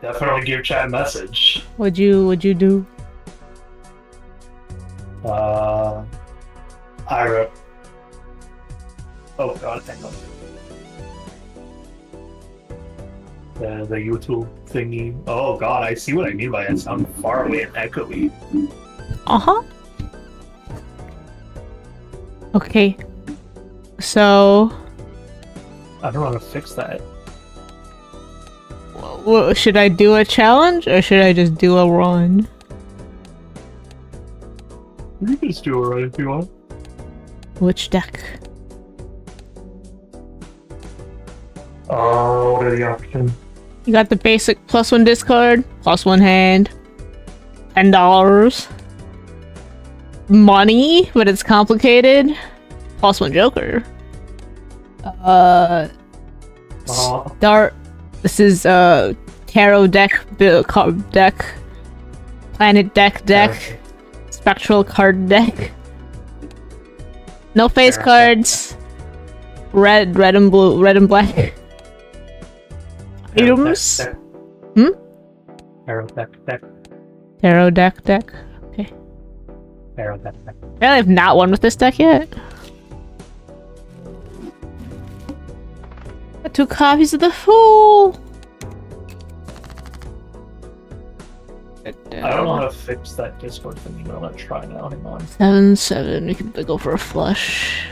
Definitely give chat a message. What'd you do? I wrote. Oh god, hang on. The YouTube thingy. Oh god, I see what I mean by it. Sound far away and echoey. Uh-huh. Okay. So... I don't know how to fix that. Should I do a challenge, or should I just do a run? You can just do it right if you want. Which deck? Oh, what are the options? You got the basic +1 discard, +1 hand, $10. Money, but it's complicated. +1 Joker. Start. This is tarot deck, card deck, planet deck, spectral card deck. No face cards. Red and blue, red and black. Items. Tarot deck. Tarot deck. Okay. Tarot deck. I have not won with this deck yet. Got 2 copies of the Fool. I don't know how to fix that Discord thing, but I'm gonna try now. Hang on. 7/7. We can go for a flush.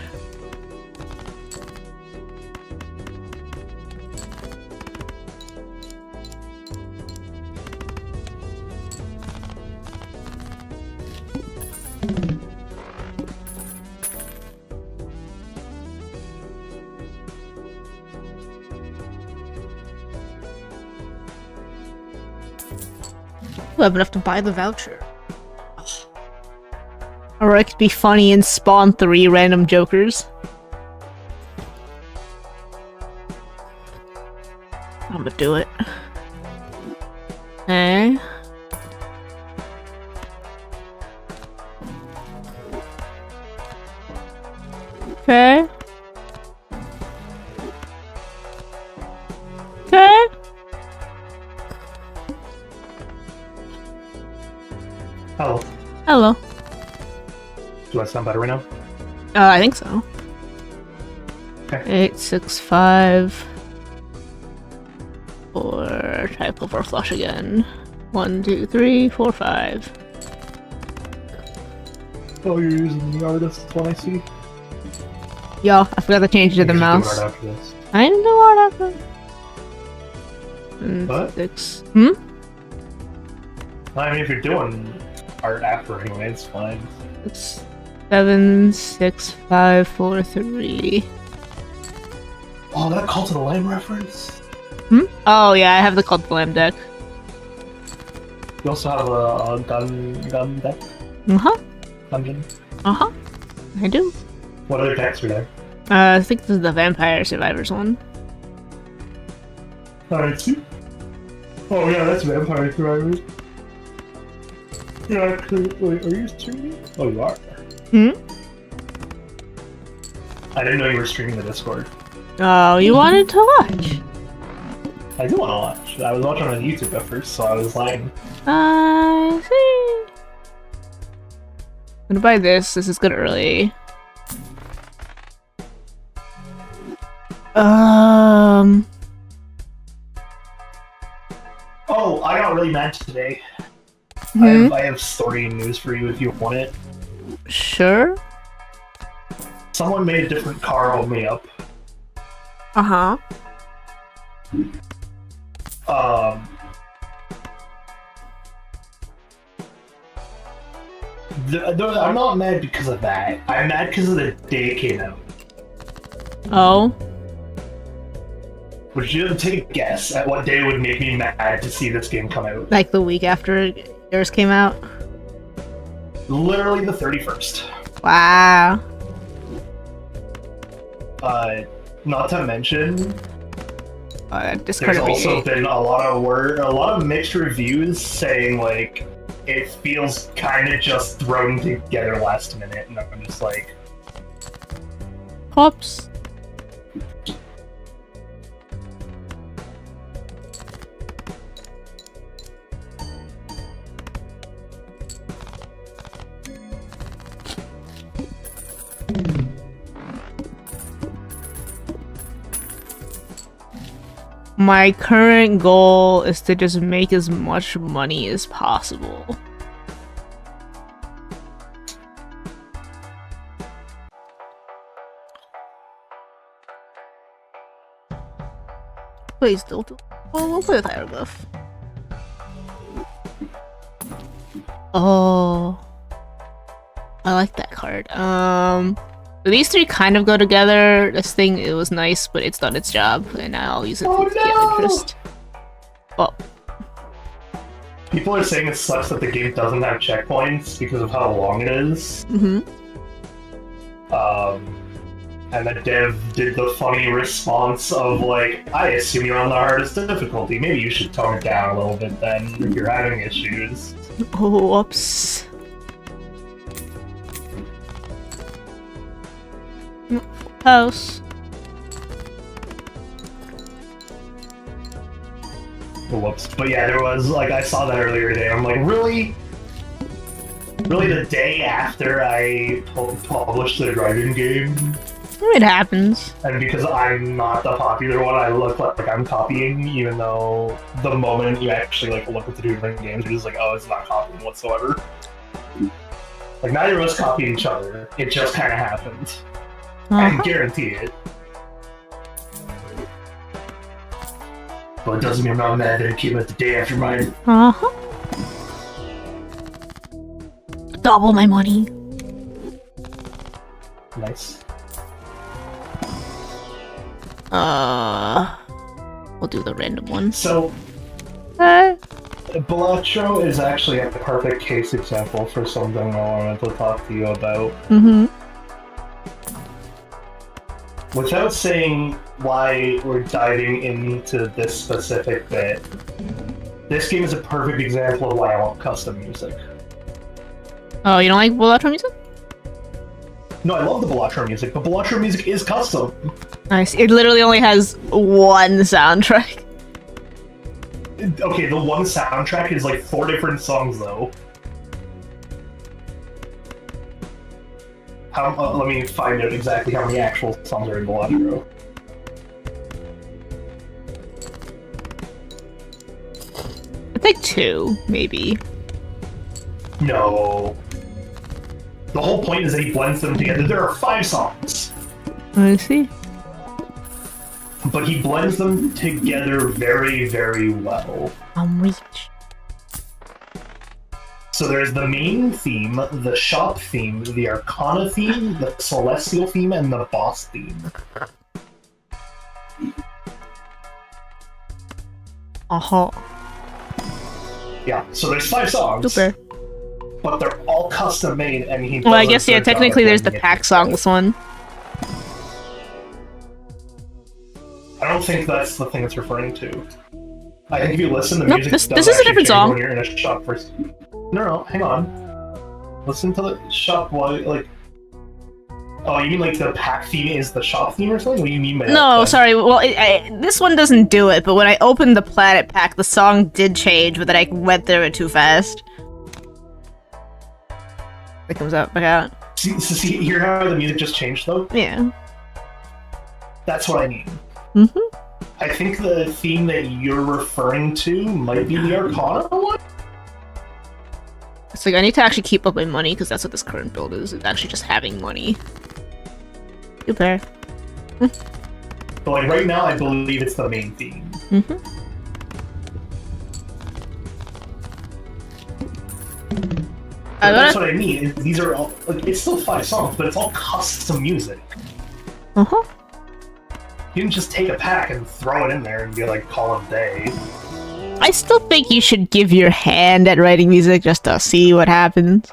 I have enough to buy the voucher. Or I could be funny and spawn 3 random jokers. I'm gonna do it. Okay. Okay. Okay. Hello. Hello. Do I sound better right now? I think so. Okay. 8, 6, 5. Or try to pull for a flush again. 1, 2, 3, 4, 5. Oh, you're using the artist one, I see. Yo, I forgot to change to the mouse. I didn't do art after. What? 6. I mean, if you're doing art after anyway, it's fine. It's 7, 6, 5, 4, 3. Oh, that Call to the Lamb reference? Oh yeah, I have the Cult of the Lamb deck. You also have a gun deck? Uh-huh. Dungeon? Uh-huh. I do. What other decks are there? I think this is the Vampire Survivors one. Alright, see? Oh yeah, that's Vampire Survivors. Yeah, actually, wait, are you streaming? Oh, you are. I didn't know you were streaming the Discord. Oh, you wanted to watch? I do want to watch. I was watching on YouTube at first, so I was lying. I see. I'm gonna buy this. This is good early. Oh, I got really mad today. I have story and news for you if you want it. Sure. Someone made a different car hold me up. Uh-huh. I'm not mad because of that. I'm mad because of the day it came out. Oh. Would you take a guess at what day would make me mad to see this game come out? Like the week after yours came out? Literally the 31st. Wow. Not to mention, Discord there's also been a lot of mixed reviews saying like it feels kind of just thrown together last minute, and I'm just like, Pops. My current goal is to just make as much money as possible. Please don't. Well, we'll play with hieroglyph. Oh, I like that card. These three kind of go together. This thing, it was nice, but it's done its job, and now I'll use it to get interest. Oh. People are saying it sucks that the game doesn't have checkpoints because of how long it is. Mm-hmm. And the dev did the funny response of like, I assume you're on the hardest difficulty. Maybe you should tone it down a little bit then if you're having issues. Oh, whoops. House. Whoops. But yeah, there was, like, I saw that earlier today. I'm like, really? Really the day after I published the driving game? It happens. And because I'm not the popular one, I look like I'm copying, even though the moment you actually like look at the different games, you're just like, oh, it's not copying whatsoever. Like, neither of us copied each other. It just kind of happened. I can guarantee it. But it doesn't mean I'm not mad that it came out the day after mine. Uh-huh. Double my money. Nice. We'll do the random one. So, Balatro is actually a perfect case example for something I wanted to talk to you about. Mm-hmm. Without saying why we're diving into this specific bit, this game is a perfect example of why I want custom music. Oh, you don't like Balatro music? No, I love the Balatro music, but Balatro music is custom. Nice. It literally only has one soundtrack. Okay, the one soundtrack is like 4 different songs, though. Let me find out exactly how many actual songs are in Balatro. I think 2, maybe. No. The whole point is that he blends them together. There are 5 songs. I see. But he blends them together very, very well. I'm rich. So there's the main theme, the shop theme, the Arcana theme, the Celestial theme, and the boss theme. Uh-huh. Yeah, so there's 5 songs. Super. But they're all custom made, and he. Well, I guess, yeah, technically there's the pack songs one. I don't think that's the thing it's referring to. I think if you listen, the Nope, music this does is a actually different change song. when you're in a shop first. No, hang on. Listen to the shop while, like... Oh, you mean like the pack theme is the shop theme or something? What do you mean by that? No, sorry. Well, this one doesn't do it, but when I opened the Planet Pack, the song did change, but then I went through it too fast. It comes out back out. See, hear how the music just changed, though? Yeah. That's what I mean. Mm-hmm. I think the theme that you're referring to might be the Arcana one? It's like, I need to actually keep up my money, because that's what this current build is. It's actually just having money. You pair. But like, right now, I believe it's the main theme. Mm-hmm. That's what I mean. These are all, like, it's still 5 songs, but it's all custom music. Uh-huh. You didn't just take a pack and throw it in there and be like, call it a day. I still think you should give your hand at writing music just to see what happens.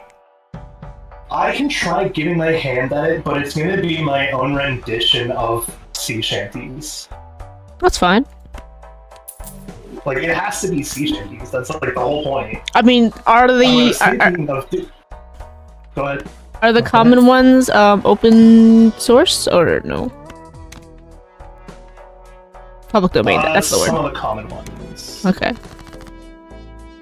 I can try giving my hand at it, but it's going to be my own rendition of sea shanties. That's fine. Like, it has to be sea shanties. That's like the whole point. I mean, are the Go ahead. Are the common ones open source or no? Public domain. That's the word. Some of the common ones. Okay.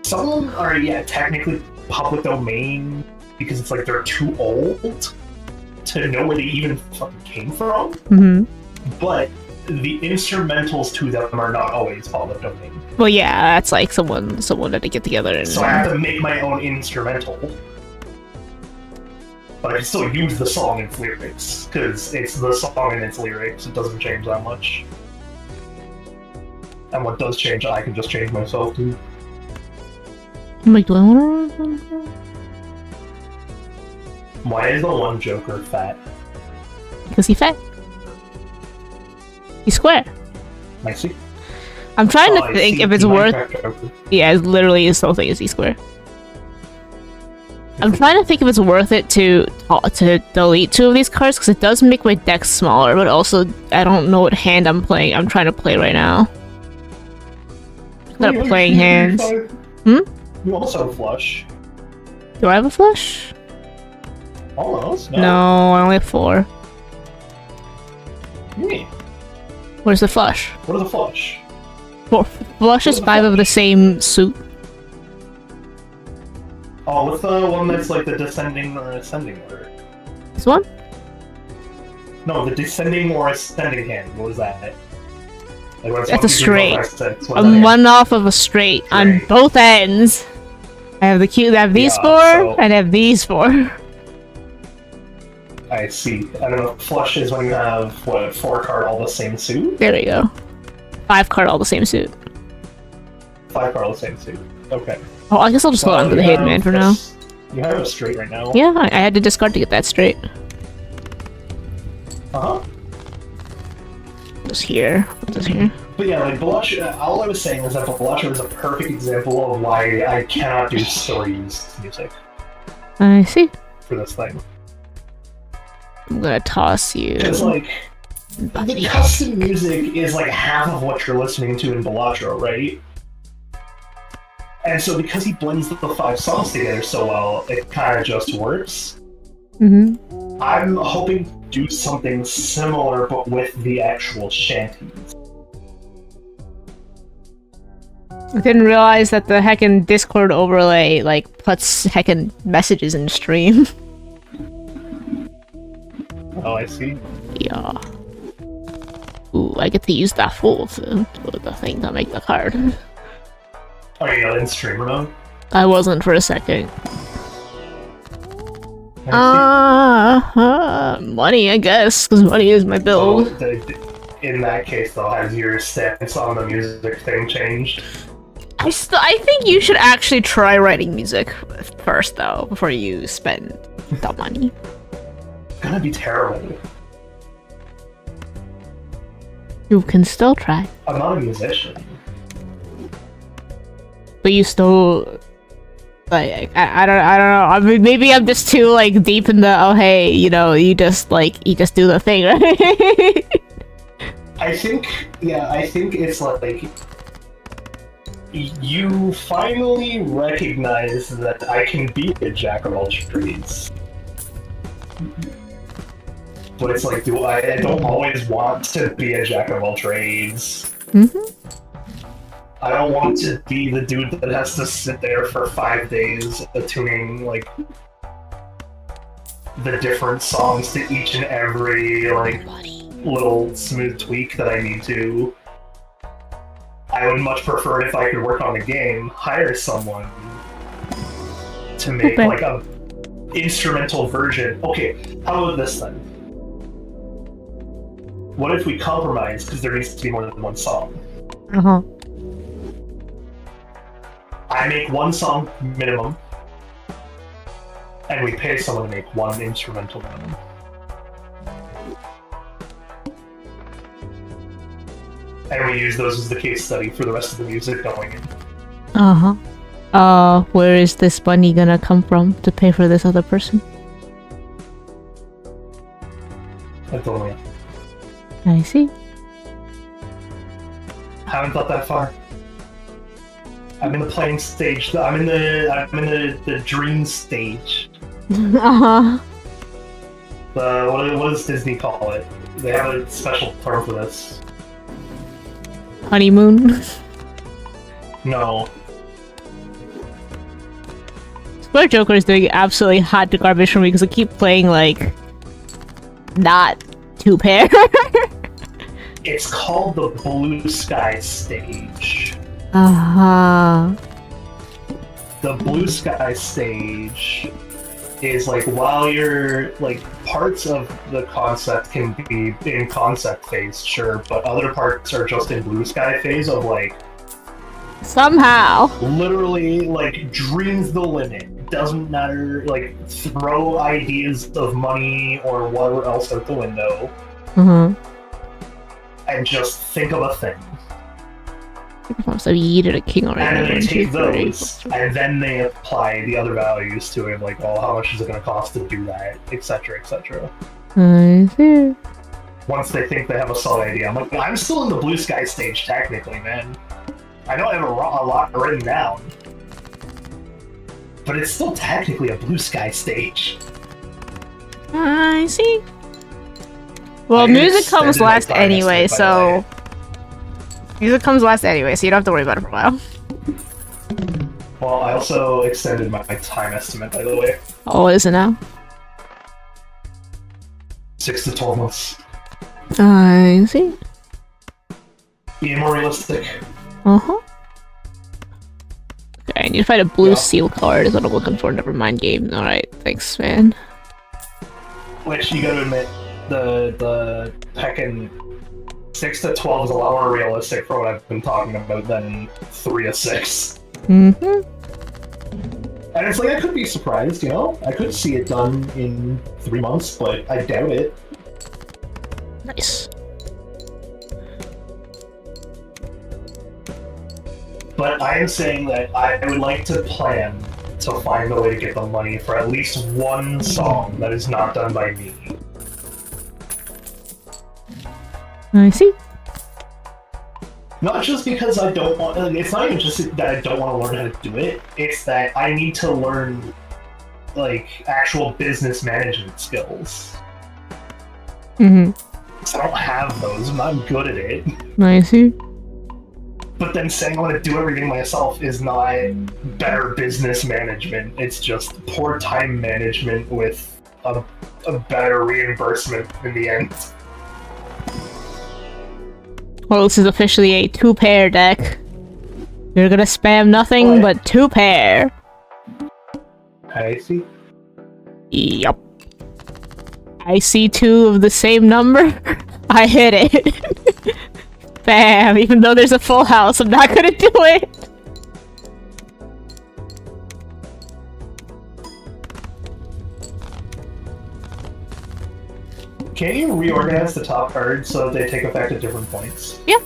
Some of them are, yeah, technically public domain because it's like they're too old to know where they even fucking came from. Mm-hmm. But the instrumentals to them are not always public domain. Well, yeah, that's like someone had to get together and. So I have to make my own instrumental. But I can still use the song and its lyrics, because it's the song and its lyrics. It doesn't change that much. And what does change, I can just change myself too. I'm like, do I want to? Why is the one Joker fat? Because he's fat. He's square. I see. I'm trying to think if it's worth. Joker. Yeah, it literally is the thing is he's square. I'm trying to think if it's worth it to delete 2 of these cards, because it does make my deck smaller, but also I don't know what hand I'm playing. I'm trying to play right now. Not playing hands. You also flush. Do I have a flush? Almost. No, I only have 4. Me. Where's the flush? What is a flush? Flush is 5 of the same suit. Oh, what's the one that's like the descending or ascending order? This one? No, the descending or ascending hand. What was that? Like, That's a straight. I'm one off of a straight on both ends. I have I have these 4, and I have these 4. I see. I don't know. Flush is when you have, what, 4 card all the same suit? There we go. 5 card all the same suit. 5 card all the same suit. Okay. Oh, I guess I'll just hold on to the Hayden for now. You have a straight right now. Yeah, I had to discard to get that straight. Uh-huh. What's here? What's here? But yeah, like, Balatro, all I was saying is that Balatro is a perfect example of why I cannot do stories music. I see. For this thing. I'm gonna toss you. It's like, the custom music is like half of what you're listening to in Balatro, right? And so because he blends the 5 songs together so well, it kind of just works. Mm-hmm. I'm hoping to do something similar, but with the actual shanties. I didn't realize that the heckin' Discord overlay, like, puts heckin' messages in stream. Oh, I see. Yeah. Ooh, I get to use that full for the thing to make the card. Oh, you're not in streamer mode? I wasn't for a second. Money, I guess, because money is my build. So, in that case, though, has your stance on the music thing changed? I think you should actually try writing music first, though, before you spend the money. It's gonna be terrible. You can still try. I'm not a musician. But you still, like, I don't know. I mean, maybe I'm just too, like, deep in the, oh, hey, you know, you just do the thing, right? I think it's like, you finally recognize that I can be a jack of all trades. But it's like, I don't always want to be a jack of all trades. Mm-hmm. I don't want to be the dude that has to sit there for 5 days attuning, like, the different songs to each and every, like, little smooth tweak that I need to. I would much prefer if I could work on the game, hire someone to make, like, a instrumental version. Okay, how about this then? What if we compromise, because there needs to be more than one song? Uh-huh. I make 1 song minimum, and we pay someone to make 1 instrumental minimum. And we use those as the case study for the rest of the music going in. Uh-huh. Where is this money gonna come from to pay for this other person? I don't know. I see. Haven't thought that far. I'm in the playing stage. I'm in the dream stage. Uh-huh. What does Disney call it? They have a special term for this. Honeymoon? No. Square Joker is doing absolutely hot garbage for me because I keep playing, like, not 2-pair. It's called the Blue Sky stage. Uh-huh. The Blue Sky stage is like while you're like parts of the concept can be in concept phase, sure, but other parts are just in Blue Sky phase of like somehow literally like dreams the limit. Doesn't matter, like throw ideas of money or whatever else out the window. And just think of a thing. So you yeeted a king already. And then they take those, and then they apply the other values to it, like, oh, how much is it going to cost to do that, etc., etc. I see. Once they think they have a solid idea, I'm like, I'm still in the Blue Sky stage, technically, man. I know I have a lot written down, but it's still technically a Blue Sky stage. I see. Well, music comes last anyway, so... Music comes last anyway, so you don't have to worry about it for a while. Well, I also extended my time estimate, by the way. Oh, what is it now? 6 to 12 months. I see. Being more realistic. Uh-huh. Okay, I need to find a blue seal card is what I'm looking for. Never mind game. Alright, thanks, man. Which, you gotta admit, the heckin' 6 to 12 is a lot more realistic for what I've been talking about than 3 to 6. Mm-hmm. And it's like, I could be surprised, you know? I could see it done in 3 months, but I doubt it. Nice. But I am saying that I would like to plan to find a way to get the money for at least one song that is not done by me. I see. Not just because I don't want... It's not even just that I don't want to learn how to do it. It's that I need to learn, like, actual business management skills. Mm-hmm. Because I don't have those. I'm not good at it. I see. But then saying I want to do everything myself is not better business management. It's just poor time management with a better reimbursement in the end. Well, this is officially a 2-pair deck. You're gonna spam nothing but 2-pair. I see. Yup. I see 2 of the same number. I hit it. Bam! Even though there's a full house, I'm not gonna do it! Can you reorganize the top cards so that they take effect at different points? Yeah.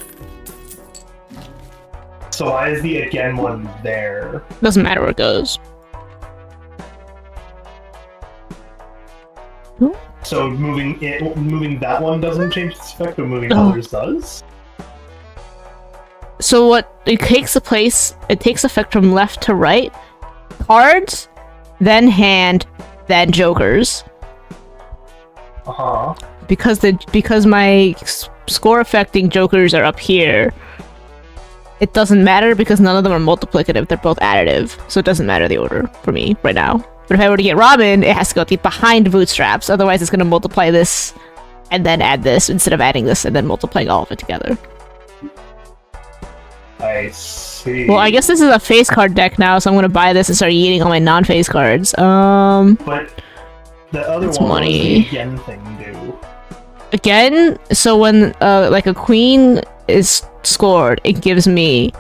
So why is the again one there? Doesn't matter where it goes. So moving that one doesn't change its effect, but moving others does? So what it takes it takes effect from left to right. Cards, then hand, then jokers. Uh-huh. Because my score affecting jokers are up here. It doesn't matter because none of them are multiplicative, they're both additive. So it doesn't matter the order for me right now. But if I were to get Robin, it has to go behind bootstraps, otherwise it's gonna multiply this and then add this instead of adding this and then multiplying all of it together. I see. Well, I guess this is a face card deck now, so I'm gonna buy this and start eating all my non-face cards. But the other one, money. was the again thing do? Again, so when like a queen is scored, it gives me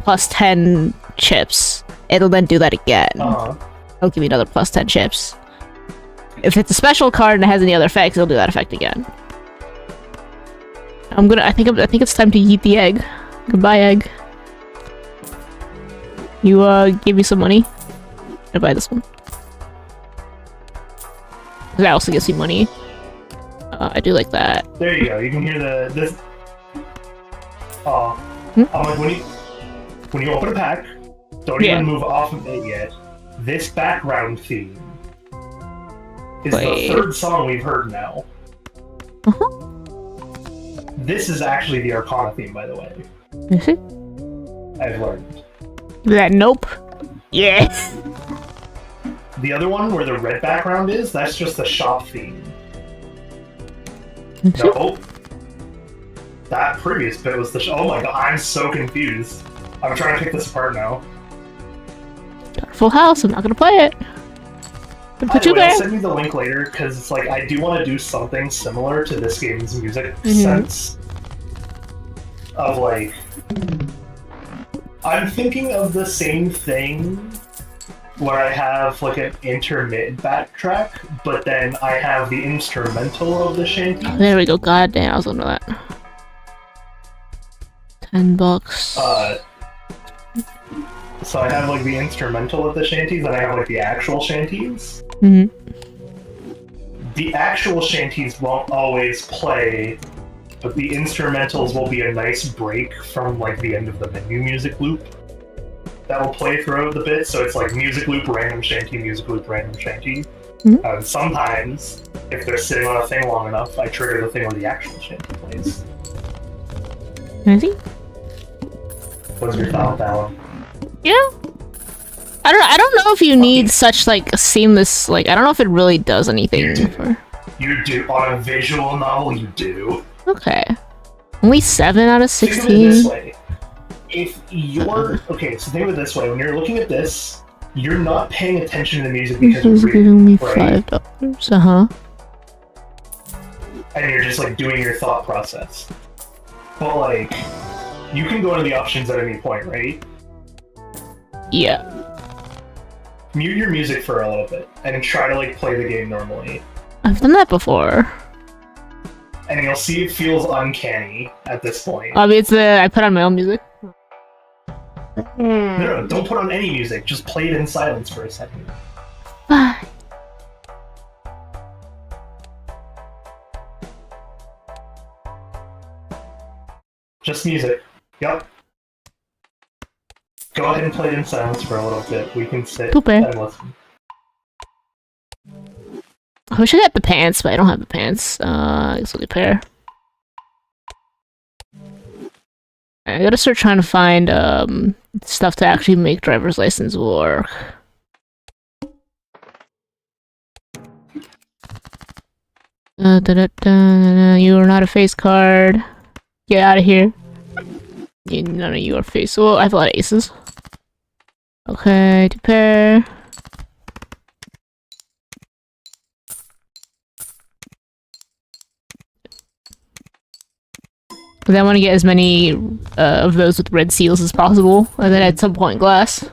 plus 10 chips. It'll then do that again. It'll give me another plus 10 chips. If it's a special card and it has any other effects, it'll do that effect again. I think it's time to eat the egg. Goodbye, egg. You give me some money. I'm gonna buy this one. That also gives you money. I do like that. There you go. You can hear this. I'm like, when you open a pack, don't even move off of it yet. This background theme is the third song we've heard now. This is actually the Arcana theme, by the way. I've learned. That nope. Yeah. The other one where the red background is, that's just the shop theme. Nope. that previous bit was the. Oh my god, I'm so confused. I'm trying to pick this apart now. Got a full house. I'm not gonna play it. Put you I'll there. send you the link later because it's like I do want to do something similar to this game's music sense. Of like, I'm thinking of the same thing where I have like an intermittent backtrack, but then I have the instrumental of the shanty. Oh, there we go. God damn, I was under that. $10. So I have like the instrumental of the shanties, and I have like the actual shanties. The actual shanties won't always play, but the instrumentals will be a nice break from like the end of the menu music loop that will play throughout the bit. So it's like music loop, random shanty, music loop, random shanty. And sometimes, if they're sitting on a thing long enough, I trigger the thing where the actual shanty plays. Maybe? What's your thought, Alan? Yeah. I don't know if you need such like a seamless, like I don't know if it really does anything for. You do. On a visual novel, you do. Okay. Only 7 out of 16. Think of it this way. If you're okay, so think of it this way: when you're looking at this, you're not paying attention to the music because He's you're giving me reading, right? $5. And you're just like doing your thought process. But like, you can go into the options at any point, right? Yeah. Mute your music for a little bit and try to like play the game normally. I've done that before. And you'll see it feels uncanny at this point. Obviously, I put on my own music. No, don't put on any music. Just play it in silence for a second. Fine. Just music. Yep. Go ahead and play it in silence for a little bit. We can sit and listen. I wish I had the pants, but I don't have the pants. I guess I'll do pair. I gotta start trying to find stuff to actually make driver's license work. You are not a face card. Get out of here. None of you are face. Well, I have a lot of aces. Okay, to pair. Because I want to get as many of those with red seals as possible, and then at some point glass.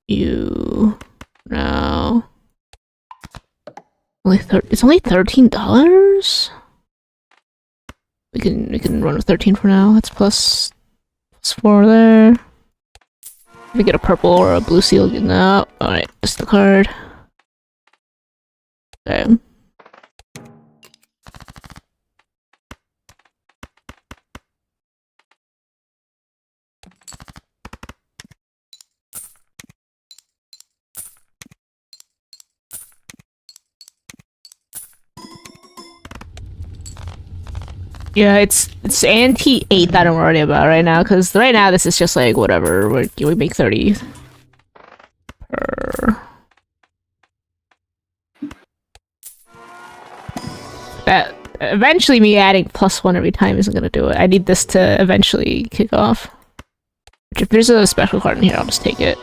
You no. It's only $13. We can run with 13 for now. That's plus 4 there. If we get a purple or a blue seal, no. Alright, just the card. Okay. Yeah, it's anti-8 that I'm worried about right now, because right now this is just like, whatever, we make 30 per... That, eventually me adding +1 every time isn't gonna do it. I need this to eventually kick off. If there's a special card in here, I'll just take it.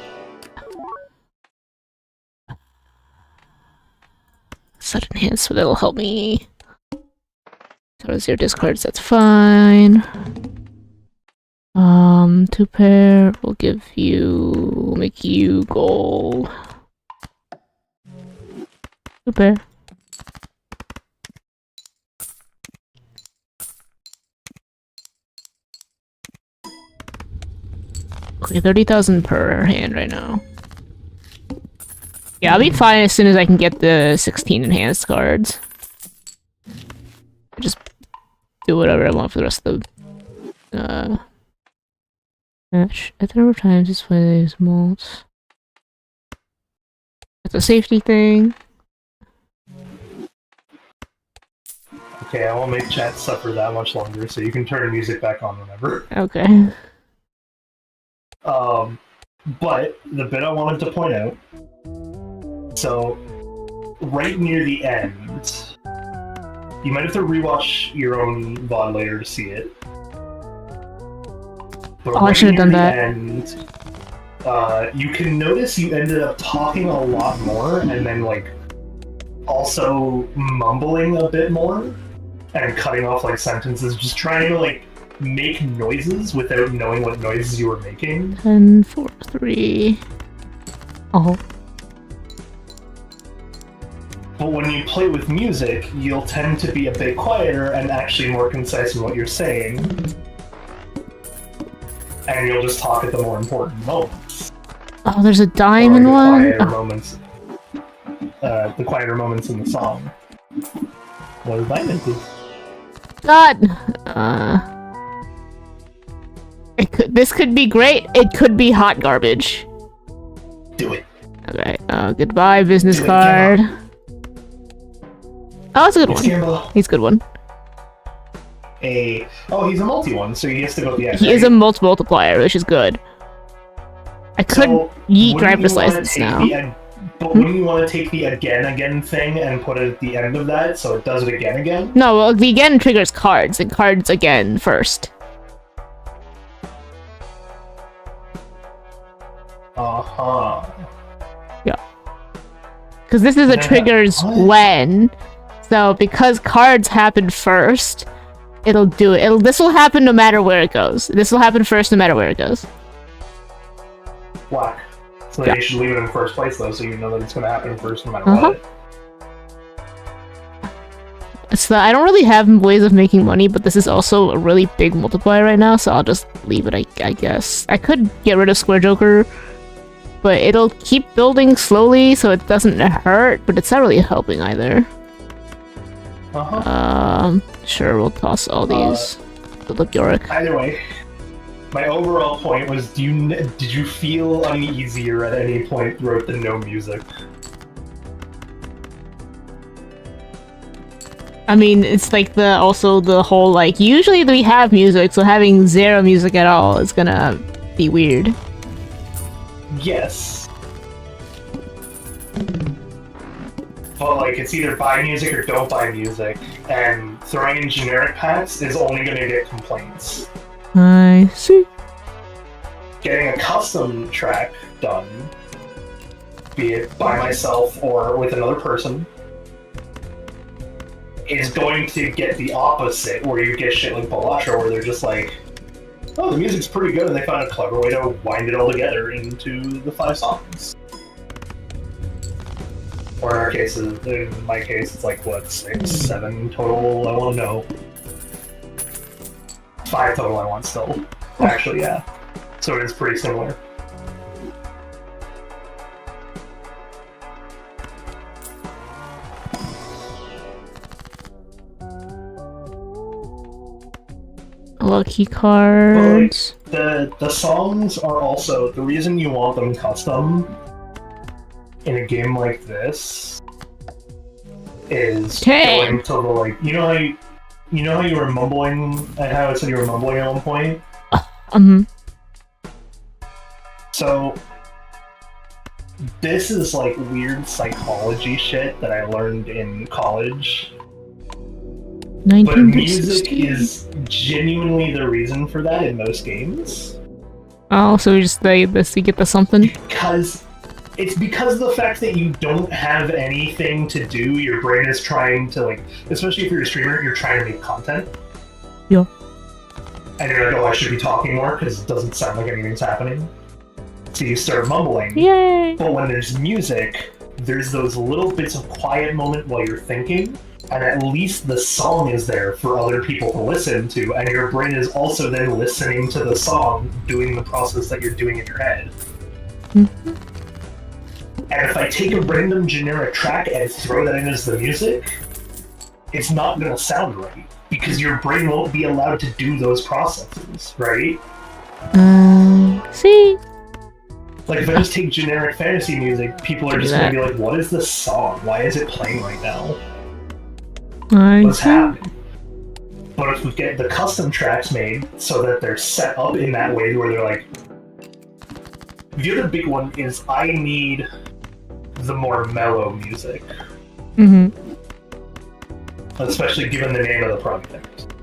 Such enhanced, but it'll help me. So 0 discards, that's fine. 2 pair will give you, will make you gold. 2 pair. Okay, 30,000 per hand right now. Yeah, I'll be fine as soon as I can get the 16 enhanced cards. Just do whatever I want for the rest of the match. At the number of times display these molds. That's a safety thing. Okay, I won't make chat suffer that much longer, so you can turn music back on whenever. Okay. But the bit I wanted to point out, so right near the end, you might have to rewatch your own VOD later to see it. But I should have done that. End, you can notice you ended up talking a lot more, and then like also mumbling a bit more, and cutting off like sentences, just trying to like make noises without knowing what noises you were making. 10, 4, 3. Oh. But when you play with music, you'll tend to be a bit quieter and actually more concise in what you're saying. And you'll just talk at the more important moments. Oh, there's a diamond one? The quieter moments in the song. What is diamond? God! This could be great. It could be hot garbage. Do it. Okay, goodbye, business card. Oh, that's a good one. He's a good one. Oh, he's a multi one, so he has to go at the end. He is a multiplier, which is good. I could yeet driver's license now. But wouldn't you want to take the again thing and put it at the end of that, so it does it again? No, well, the again triggers cards, and cards again first. Uh-huh. Yeah. Because this is a triggers when, so because cards happen first, it'll do it. This will happen no matter where it goes. This will happen first no matter where it goes. Why? So you should leave it in first place, though, so you know that it's going to happen first no matter what. So I don't really have ways of making money, but this is also a really big multiplier right now, so I'll just leave it, I guess. I could get rid of Square Joker, but it'll keep building slowly, so it doesn't hurt, but it's not really helping either. Sure, we'll toss all these. Good luck, Yorick. Either way, my overall point was, did you feel uneasier at any point throughout the no music? I mean, it's like also the whole, like, usually we have music, so having zero music at all is gonna be weird. Yes. But, like, it's either buy music or don't buy music, and throwing in generic packs is only gonna get complaints. I see. Getting a custom track done, be it by myself or with another person, is going to get the opposite, where you get shit like Balatro, where they're just like, oh, the music's pretty good, and they found a clever way to wind it all together into the 5 songs. Or in our cases, in my case, it's like, what, 6, 7 total, I want to know. 5 total I want still. Actually, yeah. So it is pretty similar. Lucky cards. Like, the songs are also the reason you want them custom in a game like this is going to the, like, you know how you were mumbling and how it said you were mumbling at one point? So this is like weird psychology shit that I learned in college. But music is genuinely the reason for that in most games. Oh, so you just say this to get the something? Because of the fact that you don't have anything to do, your brain is trying to, like, especially if you're a streamer, you're trying to make content. Yeah. And you're like, oh, I should be talking more because it doesn't sound like anything's happening. So you start mumbling. Yay! But when there's music, there's those little bits of quiet moment while you're thinking, and at least the song is there for other people to listen to, and your brain is also then listening to the song, doing the process that you're doing in your head. Mm-hmm. And if I take a random generic track and throw that in as the music, it's not going to sound right, because your brain won't be allowed to do those processes, right? See? Like, if I just take generic fantasy music, people are just going to be like, what is this song? Why is it playing right now? What's happening? But if we get the custom tracks made so that they're set up in that way where they're like... The other big one is I need the more mellow music. Mm-hmm. Especially given the name of the project.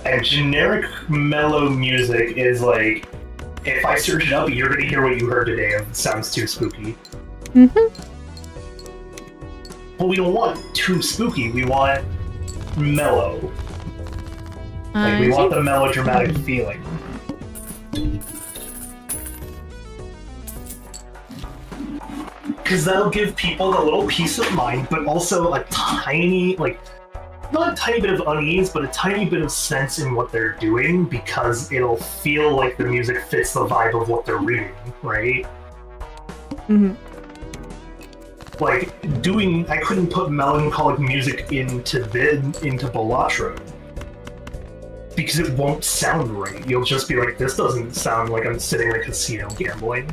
And generic mellow music is like, if I search it up, you're gonna hear what you heard today of sounds too spooky. Mm-hmm. But we don't want too spooky, we want mellow. Like, we want the melodramatic feeling. Because that'll give people a little peace of mind, but also a tiny, like, not a tiny bit of unease, but a tiny bit of sense in what they're doing, because it'll feel like the music fits the vibe of what they're reading, right? Mm-hmm. Like, I couldn't put melancholic music into Balatro, because it won't sound right. You'll just be like, this doesn't sound like I'm sitting in a casino gambling.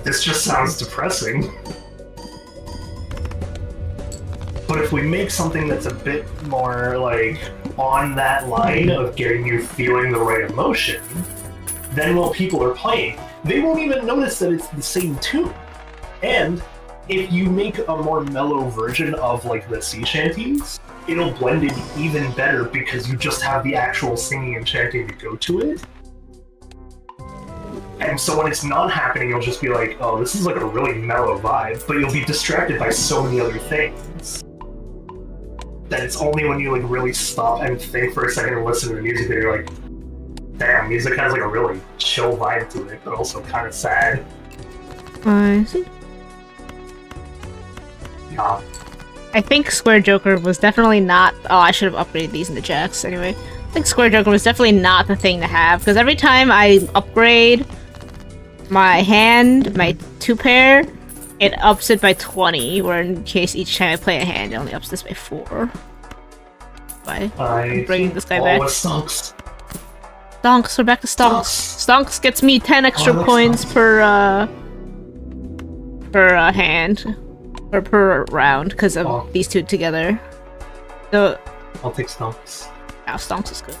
This just sounds depressing. But if we make something that's a bit more, like, on that line of getting you feeling the right emotion, then while people are playing, they won't even notice that it's the same tune. And if you make a more mellow version of, like, the sea shanties, it'll blend in even better because you just have the actual singing and chanting to go to it. And so when it's not happening, you'll just be like, oh, this is like a really mellow vibe, but you'll be distracted by so many other things that it's only when you like really stop and think for a second and listen to the music that you're like, damn, music has like a really chill vibe to it, but also kind of sad. I see. Yeah. I think Square Joker was definitely not... Oh, I should have upgraded these in the jacks anyway. I think Square Joker was definitely not the thing to have, because every time I upgrade my hand, my 2-pair, it ups it by 20, where in case each time I play a hand, it only ups this by 4. I'm bringing this guy back. Stonks. Stonks, we're back to Stonks. Stonks gets me 10 extra points per hand. Or per round, because of these two together. So... I'll take Stonks. Yeah, Stonks is good.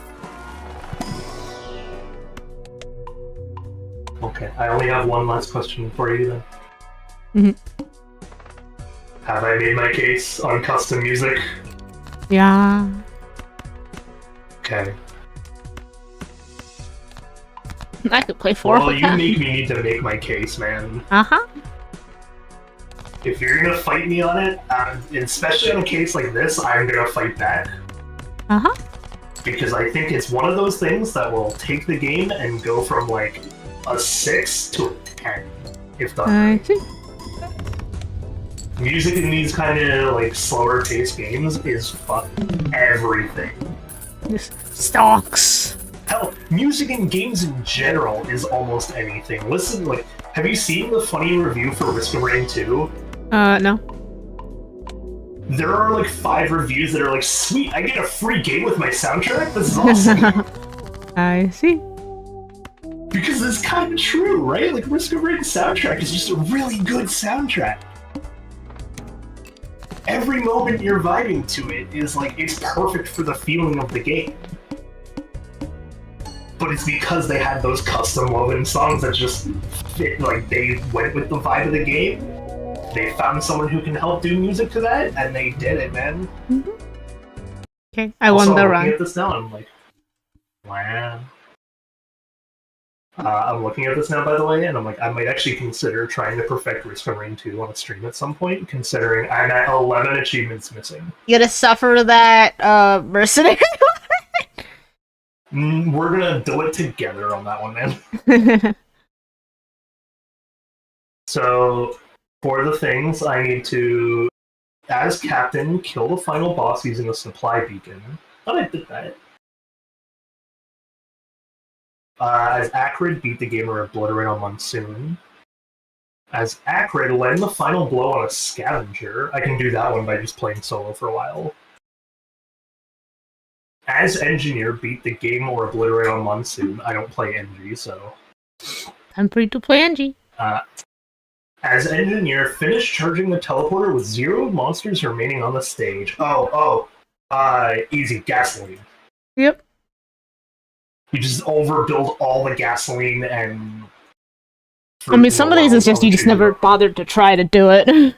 Okay, I only have one last question for you then. Mm-hmm. Have I made my case on custom music? Yeah. Okay. I could play 4. Well, you make me need to make my case, man. Uh-huh. If you're gonna fight me on it, especially on a case like this, I'm gonna fight back. Uh-huh. Because I think it's one of those things that will take the game and go from, like, a 6 to a 10, if done right. See. Music in these kind of, like, slower-paced games is fucking everything. Stonks. Hell, music in games in general is almost anything. Listen, like, have you seen the funny review for Risk of Rain 2? No. There are like 5 reviews that are like, sweet, I get a free game with my soundtrack? This is awesome. I see. Because it's kind of true, right? Like, Risk of Rain's soundtrack is just a really good soundtrack. Every moment you're vibing to it is like, it's perfect for the feeling of the game. But it's because they had those custom woven songs that just fit, like, they went with the vibe of the game. They found someone who can help do music to that, and they did it, man. Mm-hmm. Okay, I won the run. I'm looking at this now, and I'm like, wow. I'm looking at this now, by the way, and I'm like, I might actually consider trying to perfect Risk of Rain 2 on a stream at some point, considering I'm at 11 achievements missing. You gotta suffer that, mercenary. We're gonna do it together on that one, man. So, for the things, I need to, as captain, kill the final boss using a supply beacon. Thought I did that. As Acrid, beat the game or obliterate on Monsoon. As Acrid, land the final blow on a scavenger. I can do that one by just playing solo for a while. As Engineer, beat the game or obliterate on Monsoon. I don't play NG, so... I'm free to play NG. As engineer, finish charging the teleporter with 0 monsters remaining on the stage. Easy, gasoline. Yep. You just overbuild all the gasoline and... I mean, some of these is just you just never bothered to try to do it.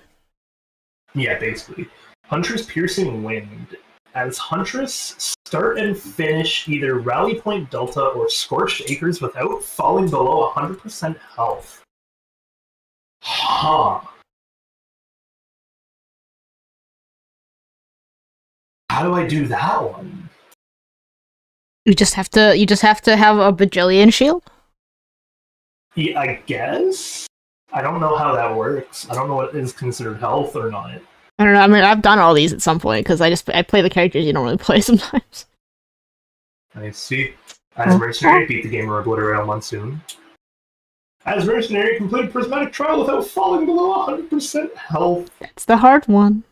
Yeah, basically. Huntress Piercing Wind. As Huntress, start and finish either Rally Point Delta or Scorched Acres without falling below 100% health. Huh. How do I do that one? You just have to have a bajillion shield? Yeah, I guess? I don't know how that works. I don't know what is considered health or not. I don't know. I mean, I've done all these at some point because I play the characters you don't really play sometimes. I see. As Mercenary, beat the game or obliterate on Monsoon. As Mercenary, completed Prismatic Trial without falling below 100% health. That's the hard one.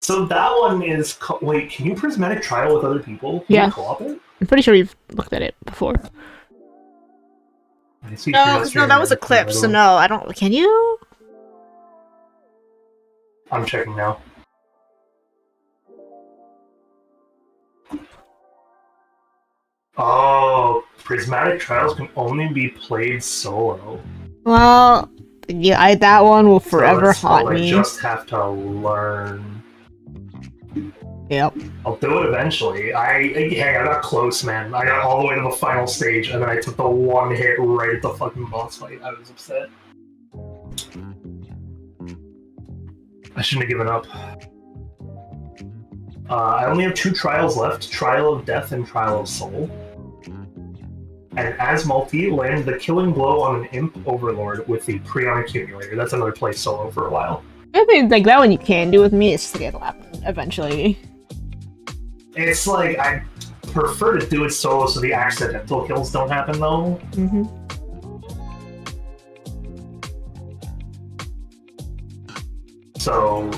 So that one is... Wait, can you Prismatic Trial with other people? Can you co-op it? I'm pretty sure you've looked at it before. I see. No, that was a clip, so no, I don't... Can you? I'm checking now. Oh, Prismatic Trials can only be played solo. Well, yeah, that one will forever haunt me. I just have to learn. Yep. I'll do it eventually. I got close, man. I got all the way to the final stage, and then I took the one hit right at the fucking boss fight. I was upset. I shouldn't have given up. I only have 2 trials left, Trial of Death and Trial of Soul. And as multi, land the killing blow on an Imp Overlord with the Prion Accumulator. That's another play solo for a while. I think like that one you can do with me, it's just gonna happen eventually. It's like, I prefer to do it solo so the accidental kills don't happen though. Mm-hmm. So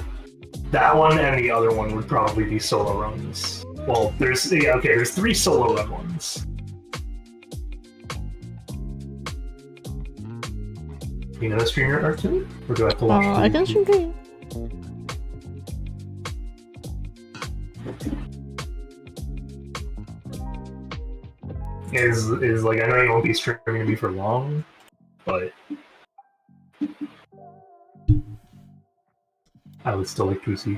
that one and the other one would probably be solo runs. Well, there's 3 solo run ones. You know stream your art too? Or do I have to watch I can stream too. Is like, I know you won't be streaming me for long, but I would still like to see.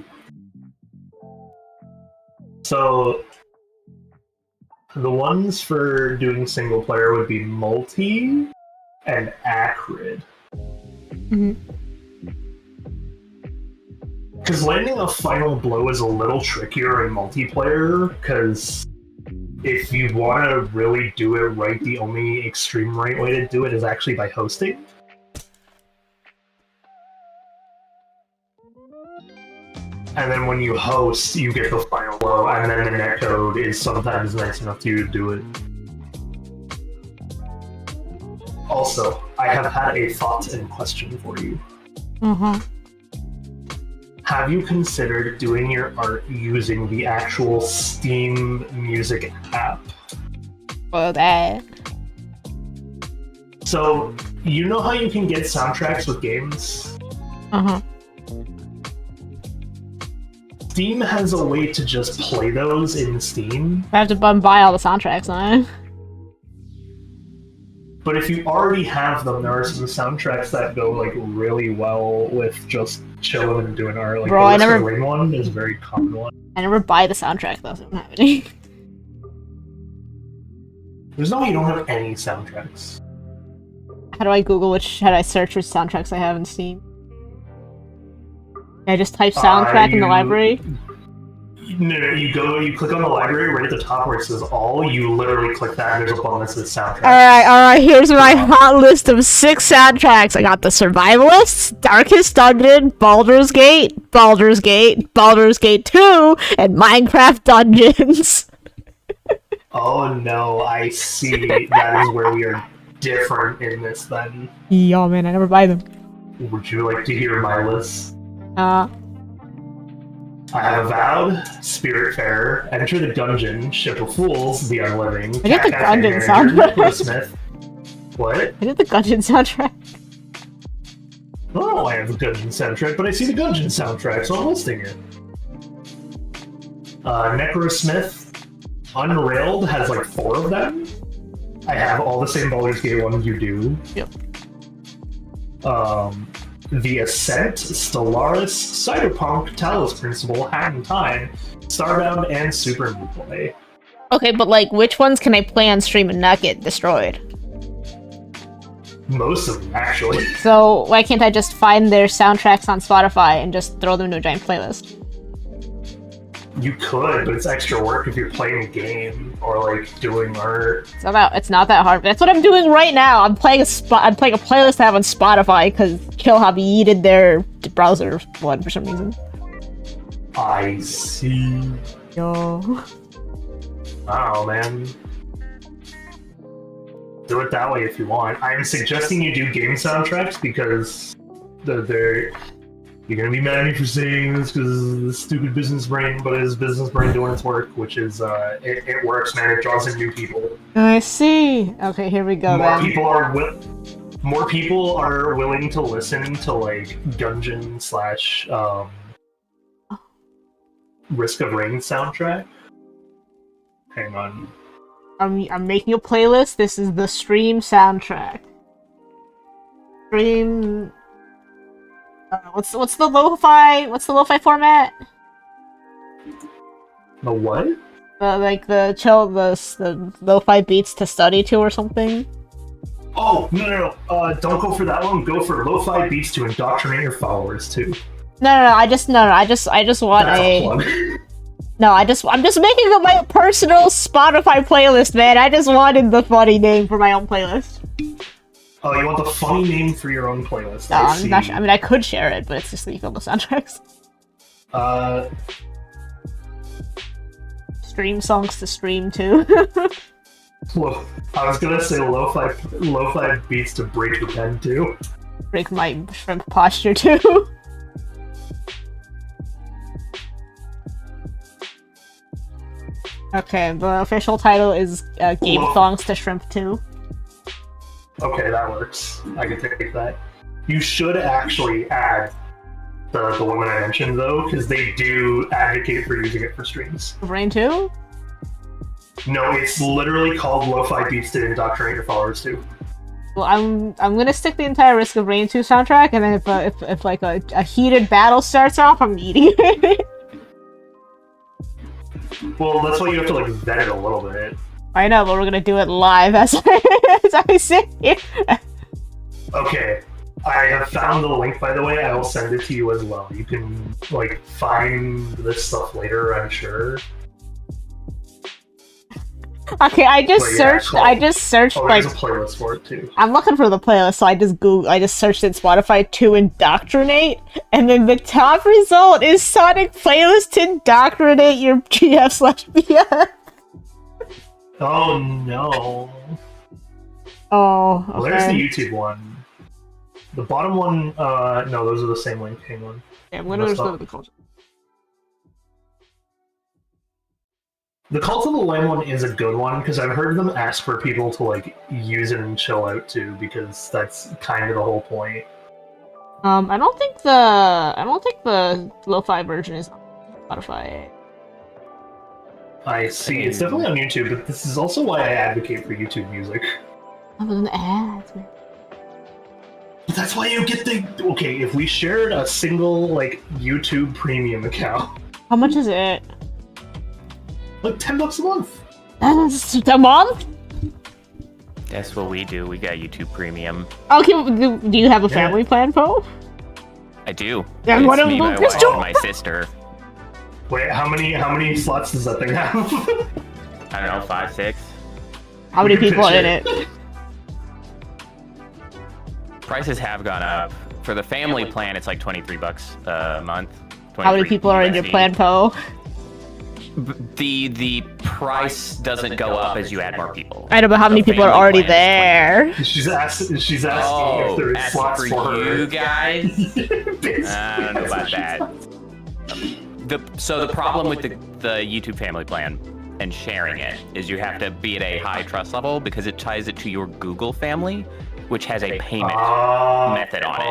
So the ones for doing single player would be multi and acrid. Mm-hmm. Because landing a final blow is a little trickier in multiplayer, because if you want to really do it right, the only extreme right way to do it is actually by hosting. And then when you host, you get the final blow, and then the netcode is sometimes nice enough to you to do it. Also, I have had a thought and question for you. Uh-huh. Have you considered doing your art using the actual Steam Music app? Well, that. So, you know how you can get soundtracks with games? Uh-huh. Steam has a way to just play those in Steam. I have to buy all the soundtracks on it. But if you already have them, there are some soundtracks that go like really well with just chilling and doing art. Like Bro, the Whisker Wing one is a very common one. I never buy the soundtrack though, so I don't have any. There's no way you don't have any soundtracks. How do I search which soundtracks I have in Steam? I just type soundtrack in the library? No, you click on the library right at the top where it says all, you literally click that and there's a button that says soundtrack. Alright, here's my hot list of 6 soundtracks. I got The Survivalists, Darkest Dungeon, Baldur's Gate, Baldur's Gate, Baldur's Gate 2, and Minecraft Dungeons. Oh no, I see. That is where we are different in this then. Yo man, I never buy them. Would you like to hear my list? I have Avowed, Spiritfarer, Enter the Gungeon, Ship of Fools, The Unliving, I did the Gungeon soundtrack. Smith. What? I did the Gungeon soundtrack. Oh, I have the Gungeon soundtrack, but I see the Gungeon soundtrack, so I'm listing it. Necrosmith Unrailed has like 4 of them. I have all the same Baldur's Gate ones you do. Yep. The Ascent, Stellaris, Cyberpunk, Talos Principle, Hat in Time, Starbound, and Super Meat Boy. Okay, but like, which ones can I play on stream and not get destroyed? Most of them, actually. So why can't I just find their soundtracks on Spotify and just throw them into a giant playlist? You could, but it's extra work if you're playing a game or like doing art. It's not that hard. That's what I'm doing right now. I'm playing a playlist I have on Spotify because Kill Hobby yeeted their browser one for some reason. I see. Yo. Oh man. Do it that way if you want. I'm suggesting you do game soundtracks because you're gonna be mad at me for saying this because of the stupid business brain, but it's business brain doing its work, which is it works, man. It draws in new people. I see. Okay, here we go. More people are willing to listen to like Gungeon / Risk of Rain soundtrack. Hang on. I'm making a playlist. This is the stream soundtrack. Stream. What's the lo-fi? What's the lo-fi format? The what? The lo-fi beats to study to or something. Oh no! Don't go for that one. Go for lo-fi beats to indoctrinate your followers too. No. I just want I'm just making up my personal Spotify playlist, man. I just wanted the funny name for my own playlist. Oh, you want the funny name for your own playlist? No, I'm not sure. I mean, I could share it, but it's just that you feel the soundtracks. Stream songs to stream to. Well, I was gonna say lo-fi beats to break the pen too. Break my shrimp posture too. Okay, the official title is Game Songs to Shrimp 2. Okay, that works. I can take that. You should actually add the women I mentioned, though, because they do advocate for using it for streams. Rain 2? No, it's literally called Lo-Fi Beats to indoctrinate your followers, too. Well, I'm gonna stick the entire Risk of Rain 2 soundtrack, and then if like a heated battle starts off, I'm eating it. Well, that's why you have to like vet it a little bit. I know, but we're gonna do it live as I sit here. Okay. I have found the link, by the way. I will send it to you as well. You can like find this stuff later, I'm sure. Okay, I just searched. I just searched like. There's a playlist for it too. I'm looking for the playlist, so I just searched in Spotify to indoctrinate, and then the top result is Sonic playlist to indoctrinate your GF/BF. Oh no. Oh. Okay. Well, there's the YouTube one. The bottom one. No, those are the same link. Hang on. Yeah, I'm gonna just go to the culture. The Cult of the Lamb one is a good one because I've heard them ask for people to like use it and chill out too, because that's kind of the whole point. I don't think the lo-fi version is on Spotify. I see. It's definitely on YouTube, but this is also why I advocate for YouTube Music. Other than the ads, man. But that's why you get the. Okay, if we shared a single like YouTube Premium account. How much is it? Like $10 a month. That's a month? That's what we do. We got YouTube Premium. Okay, do you have a family plan, Poe? I do. Yeah, it's what me, my wife, and my sister. Wait, how many slots does that thing have? I don't know, 5, 6. How many people are in it? Prices have gone up. For the family plan, it's like $23 a month. How many people are in your plan, Poe? The price doesn't go up as you add more people. I know, but how many people are already there? She's asking if there is slots for you guys. I don't know about that. So the problem with the YouTube family plan, and sharing it is you have to be at a high trust level because it ties it to your Google family, which has a payment method on it.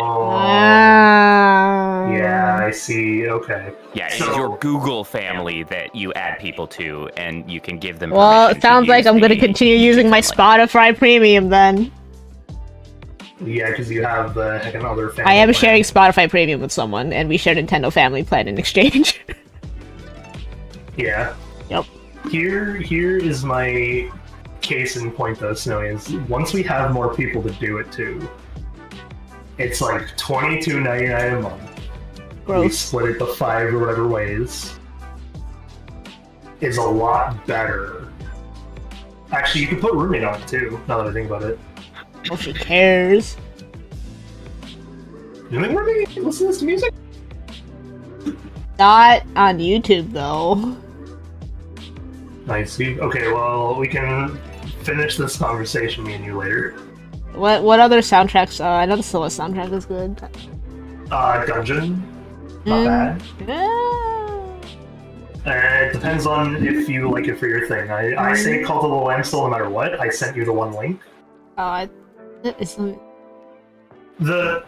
Yeah, I see. Okay. Yeah, it is your Google family that you add people to, and you can give them. Well, it sounds like I'm gonna continue using my Spotify Premium then. Yeah, because you have the heckin' other family. I am plan. sharing Spotify Premium with someone, and we share Nintendo Family Plan in exchange. Yeah. Yep. Here is my case in point, though, Snowy, is once we have more people to do it to, it's like $22.99 a month. Gross. We split it to 5 or whatever ways. Is a lot better. Actually, you can put roommate on it too, now that I think about it. Oh, she cares. You think roommate listens to music? Not on YouTube, though. I see. Okay, well, we can finish this conversation, me and you, later. What other soundtracks? I know the Scylla soundtrack is good. Dungeon. Not bad. It depends on if you like it for your thing. I say Call to the Lamb still no matter what. I sent you the one link. It's... The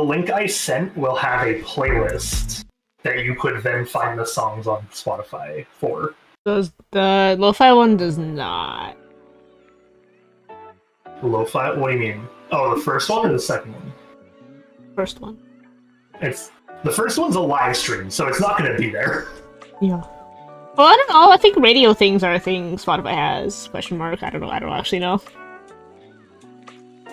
link I sent will have a playlist that you could then find the songs on Spotify for. Does the lo-fi one does not? Lo-fi? What do you mean? Oh, the first one or the second one? First one. The first one's a live stream, so it's not going to be there. Yeah. Well, I don't know. I think radio things are a thing Spotify has. Question mark. I don't know. I don't actually know.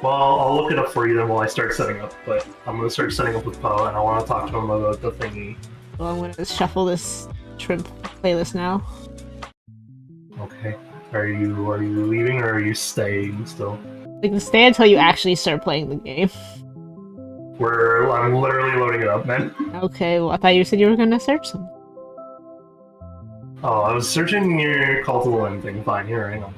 Well, I'll look it up for you then while I start setting up, but I'm going to start setting up with Poe, and I want to talk to him about the thingy. Well, I'm going to shuffle this shrimp playlist now. Okay. Are you leaving or are you staying still? We can stay until you actually start playing the game. I'm literally loading it up, man. Okay, well, I thought you said you were going to search some. Oh, I was searching your Call to the Lamb thing. Fine, here, hang on.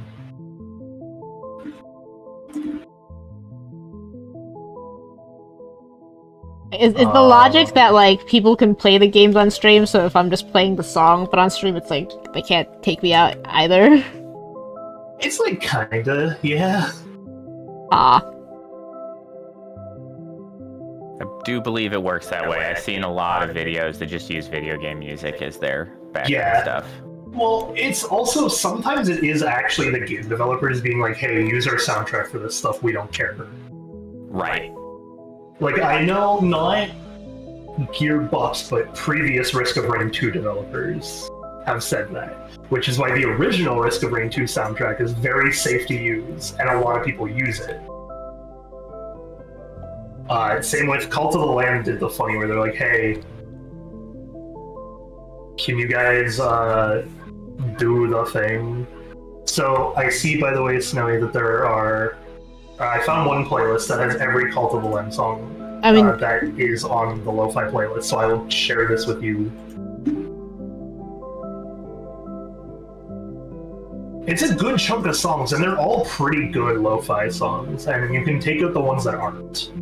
Is the logic that, like, people can play the games on stream, so if I'm just playing the song, but on stream it's like, they can't take me out either? It's like, kinda, yeah. Ah. I do believe it works that way. I've seen a lot of videos that just use video game music as their background stuff. Well, it's also, sometimes it is actually the game developers being like, hey, use our soundtrack for this stuff, we don't care. Right. Like, I know not Gearbox, but previous Risk of Rain 2 developers have said that. Which is why the original Risk of Rain 2 soundtrack is very safe to use, and a lot of people use it. Same with Call to the Lamb did the funny where they're like, hey, can you guys do the thing? So I see, by the way, Snowy, that there are... I found one playlist that has every Call to the Lamb song that is on the lo-fi playlist, so I will share this with you. It's a good chunk of songs, and they're all pretty good lo-fi songs, and you can take out the ones that aren't.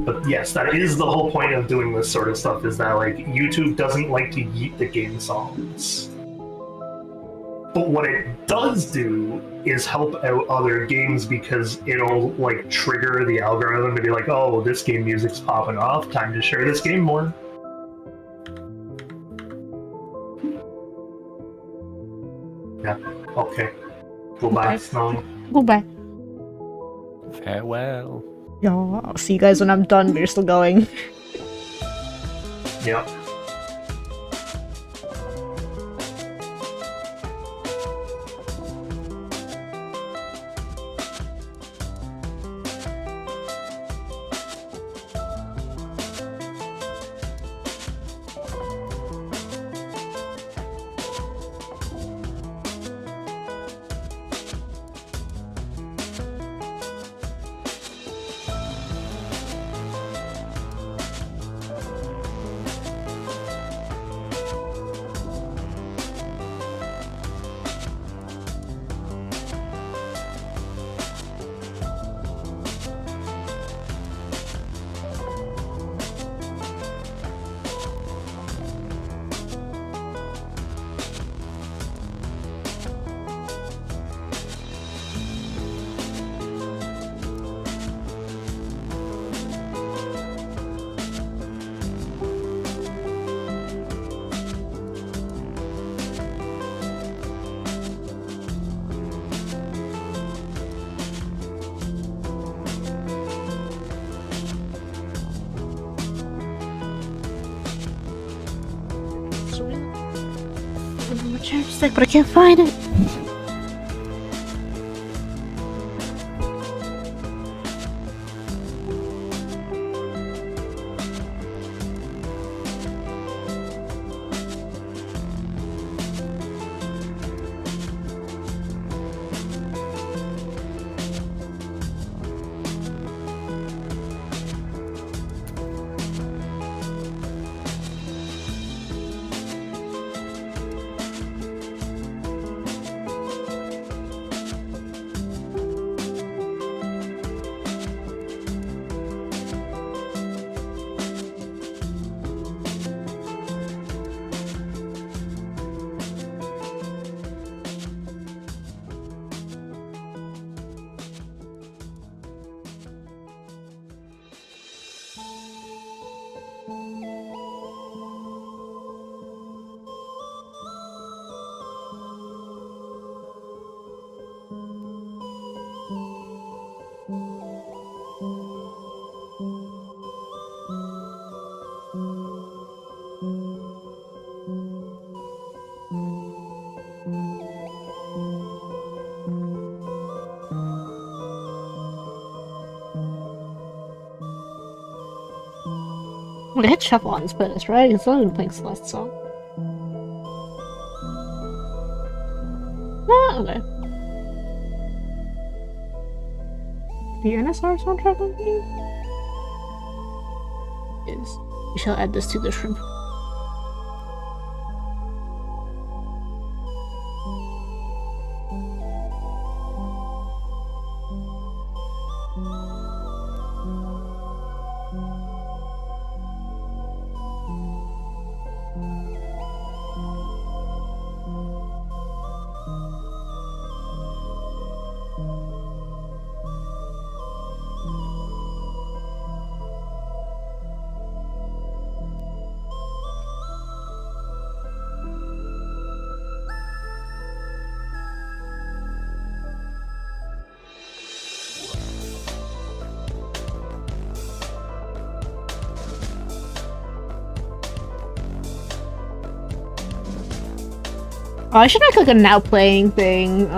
But yes, that is the whole point of doing this sort of stuff, is that, like, YouTube doesn't like to yeet the game songs. But what it does do is help out other games because it'll, like, trigger the algorithm to be like, oh, this game music's popping off, time to share this game more. Yeah, okay. Go back, Snowy. Go back. Farewell. Yeah, I'll see you guys when I'm done, but you're still going. Yep. my charge stick, but I can't find it. I'm gonna hit shuffle on this playlist, right? Because I'm playing Celeste song. Ah, okay. The NSR soundtrack on here? Is we shall add this to the shrimp. Oh, I should make like a now playing thing.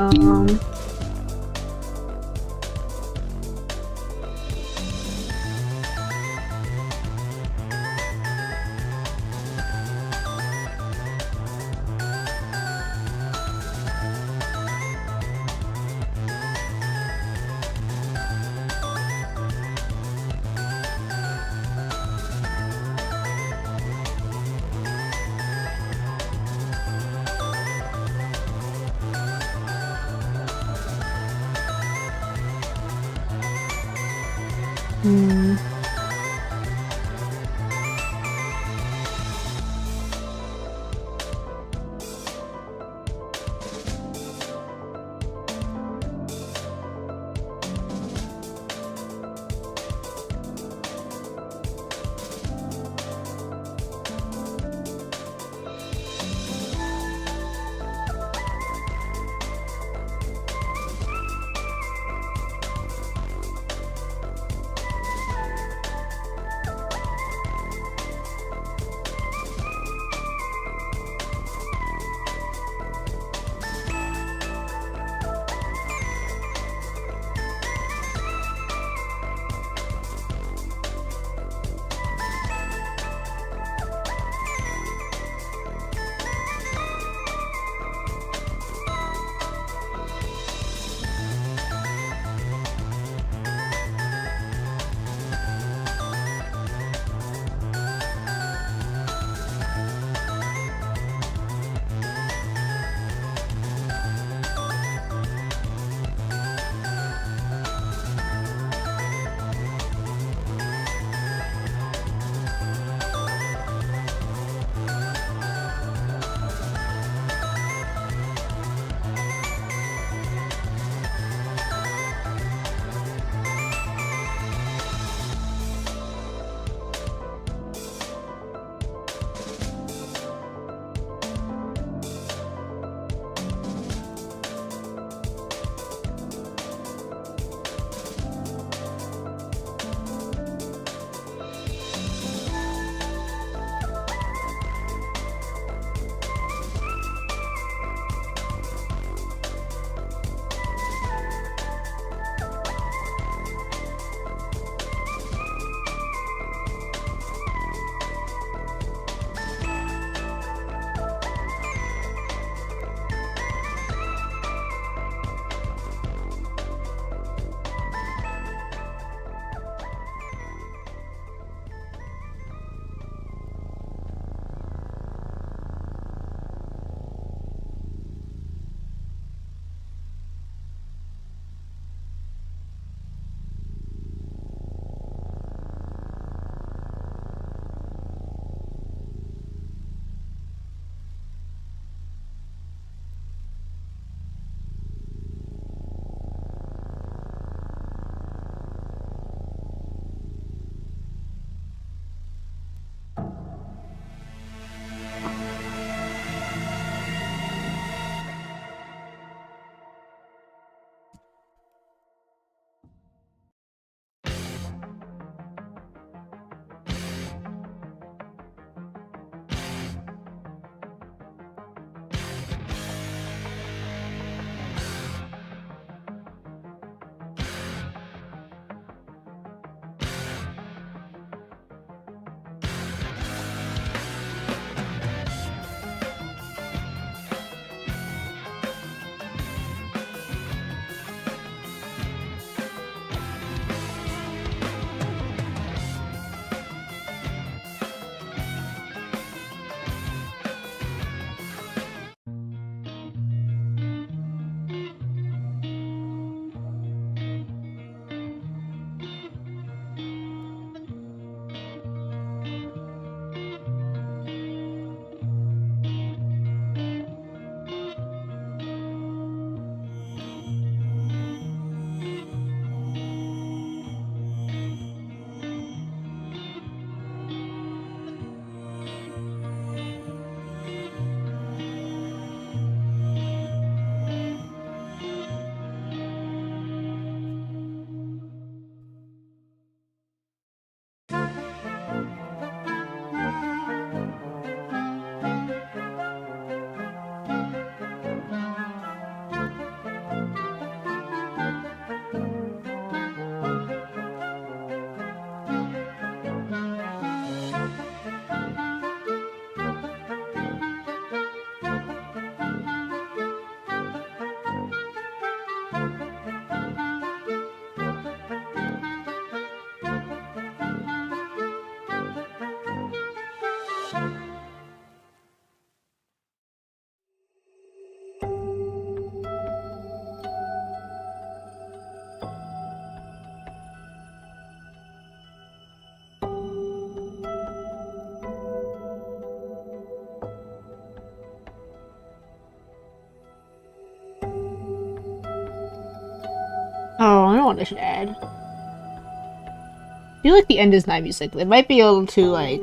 Oh, I don't know what I should add. I feel like the end is not music. It might be a little too, like,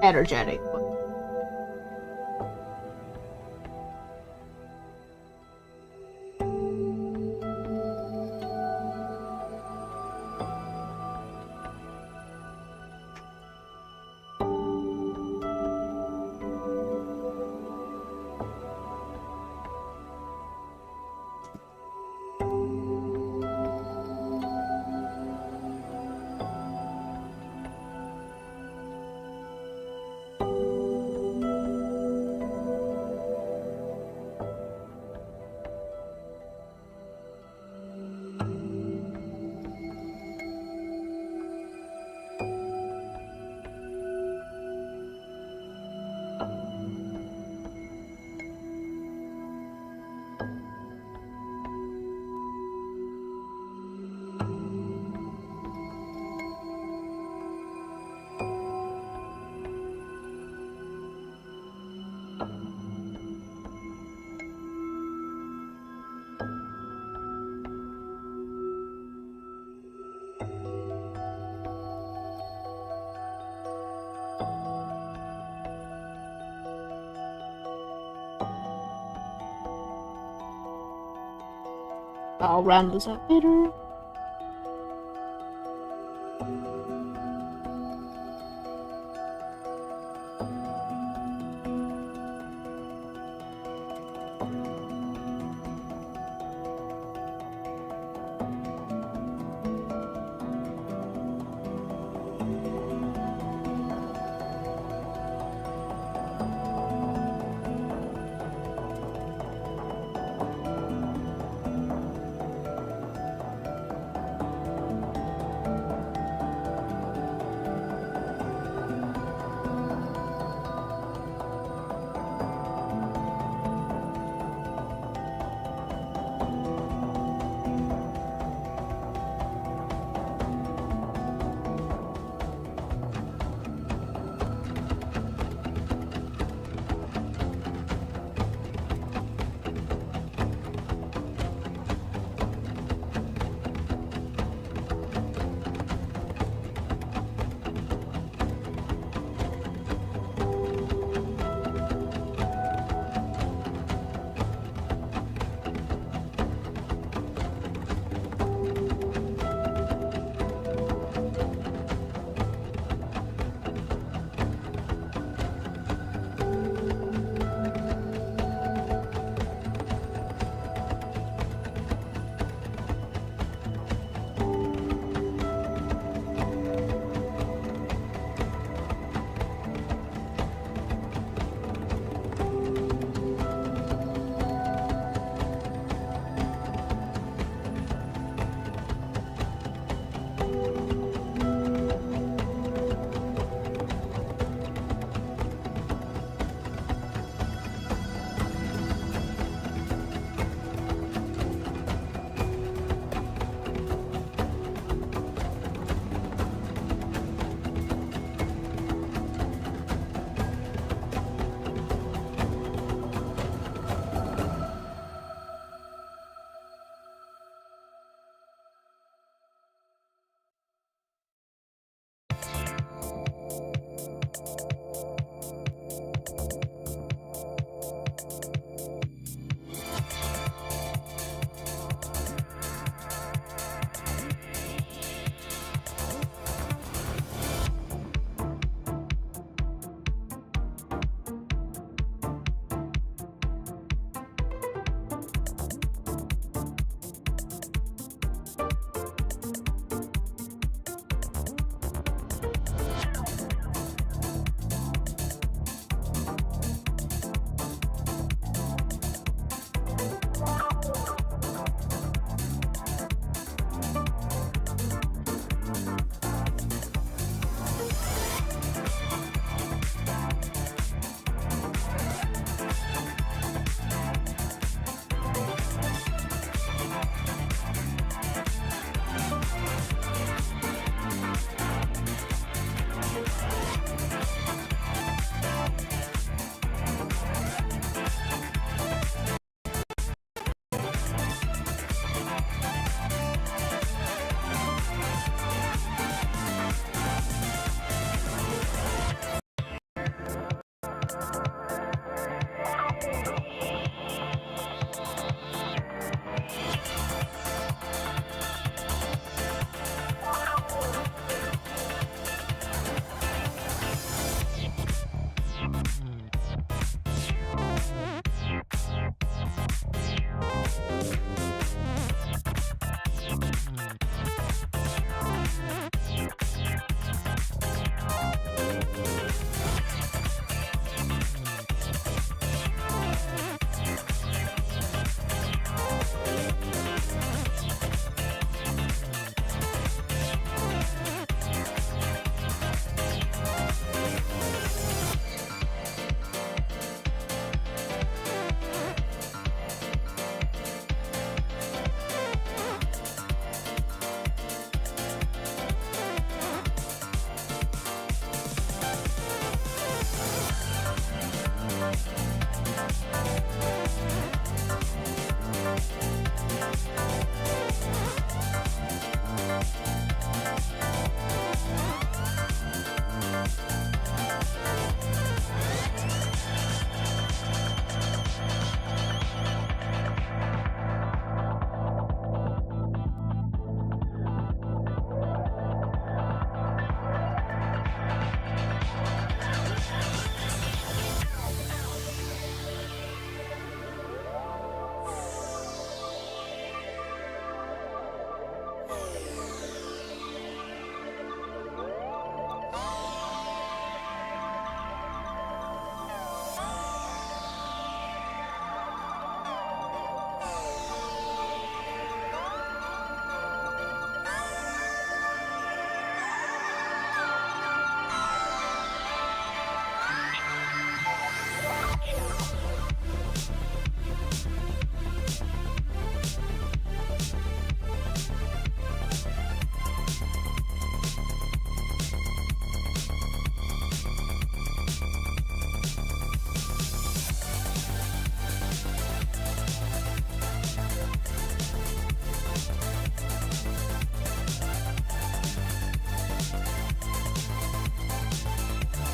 energetic. But... I'll round this up later.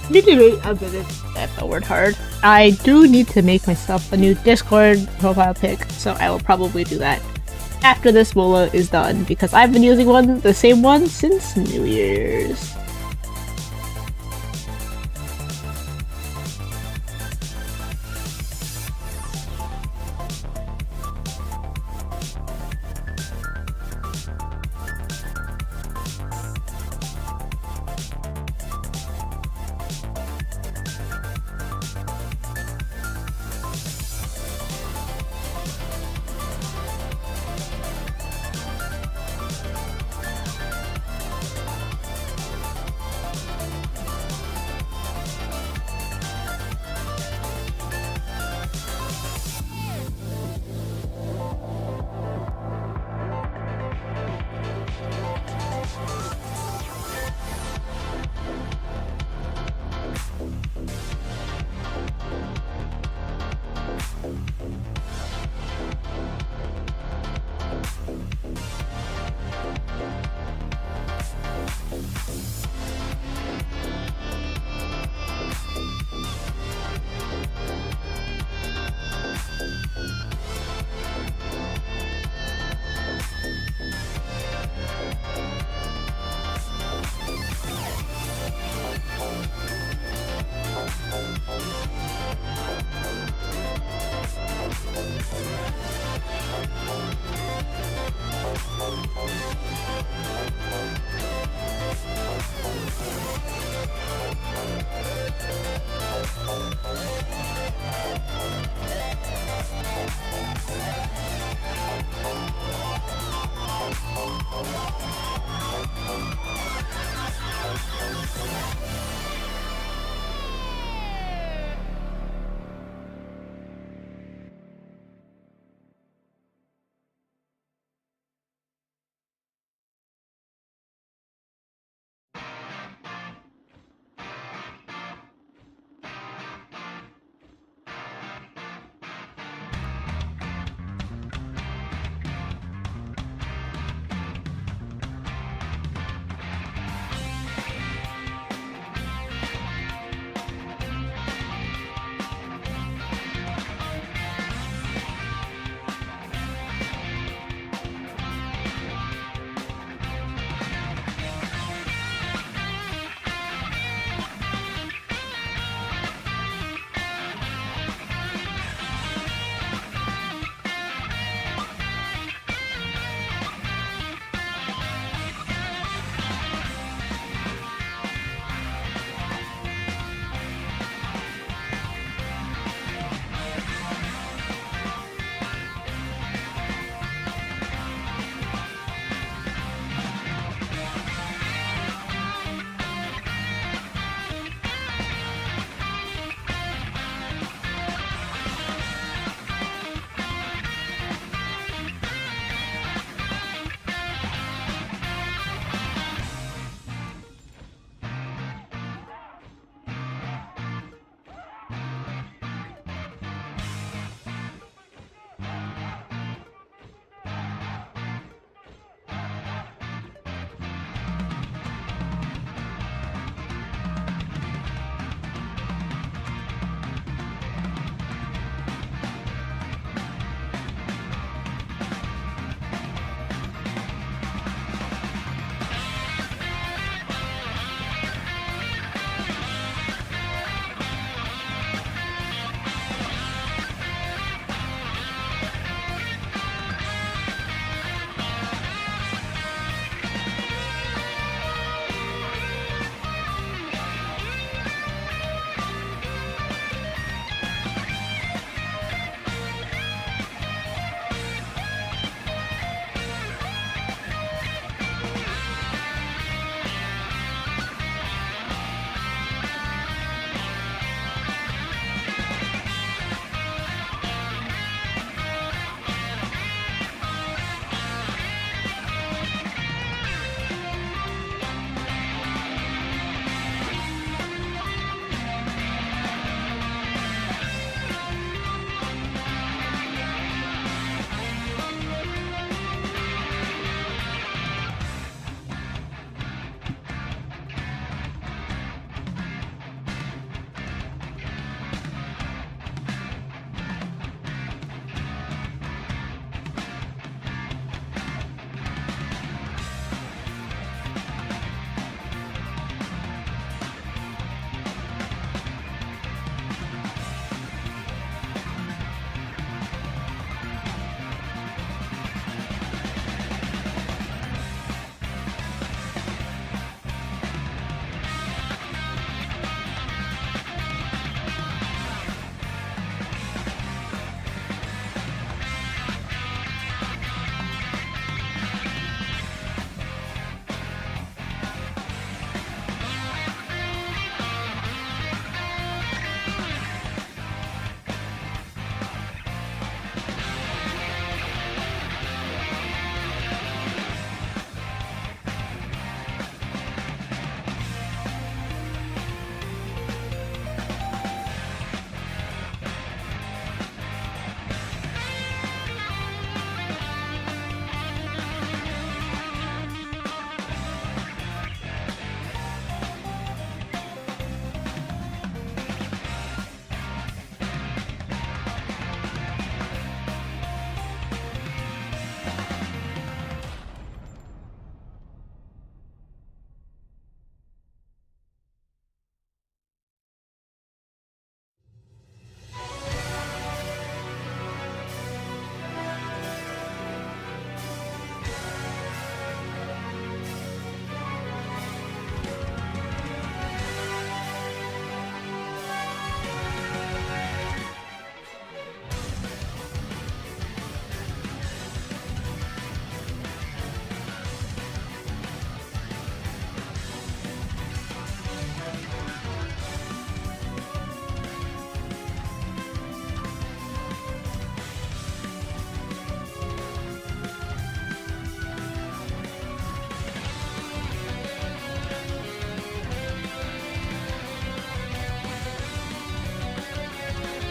Need to make I'm gonna type that word hard. I do need to make myself a new Discord profile pic, so I will probably do that after this Mola is done because I've been using the same one since New Year's.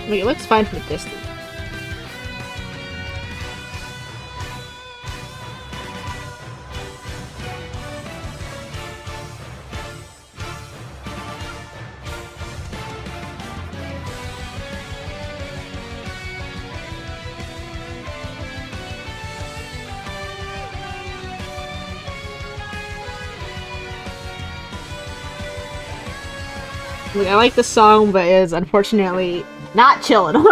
I mean, it looks fine from a distance. Like, I like the song, but it is unfortunately not chilling.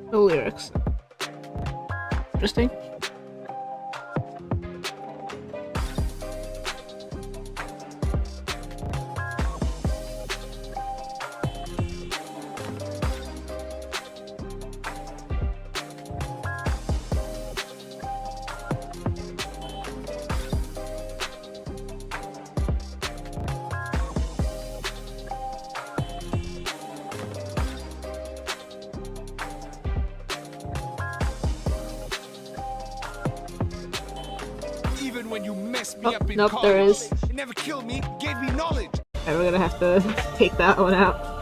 No lyrics. Interesting. Even when you messed me Oh, up in nope, there college, is. it never killed me, it gave me knowledge. Alright, we're gonna have to take that one out.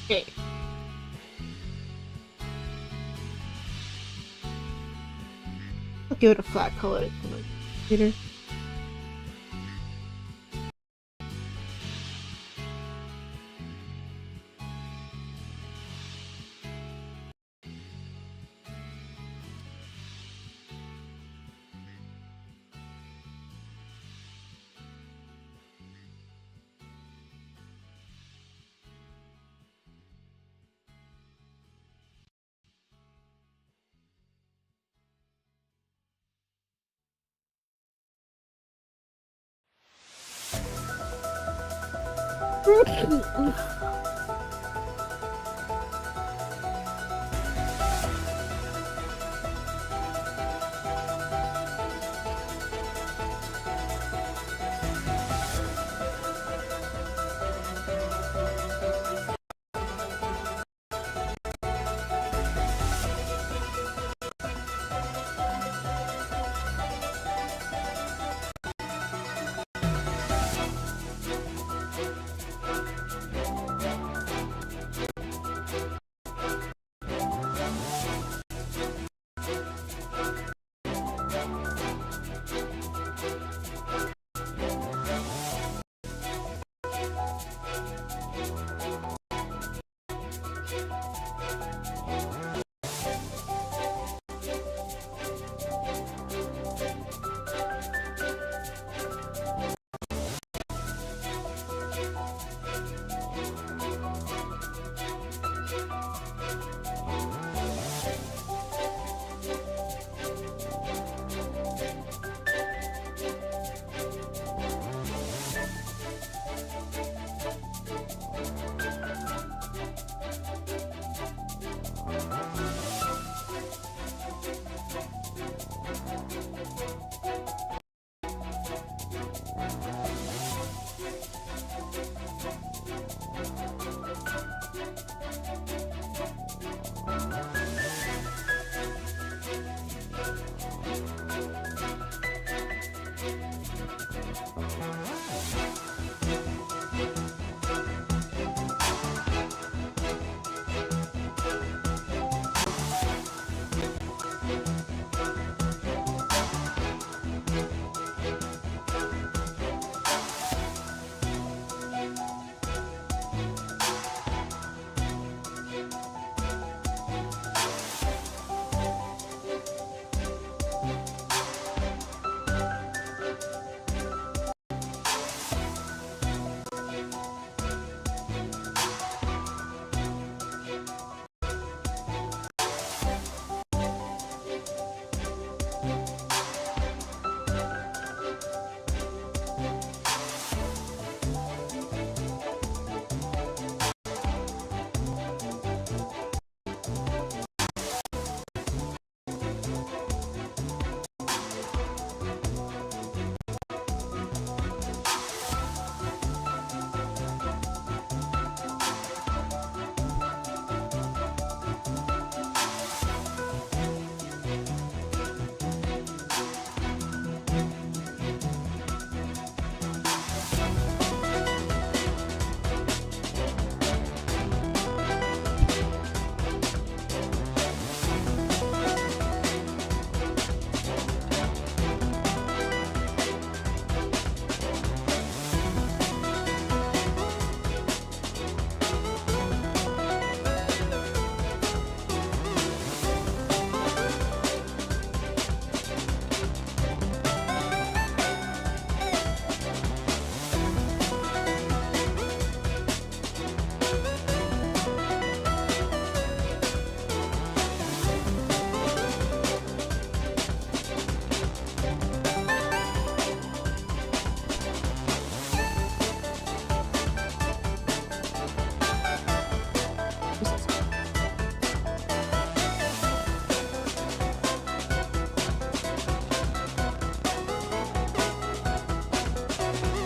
Okay. I'll give it a flat color. Later.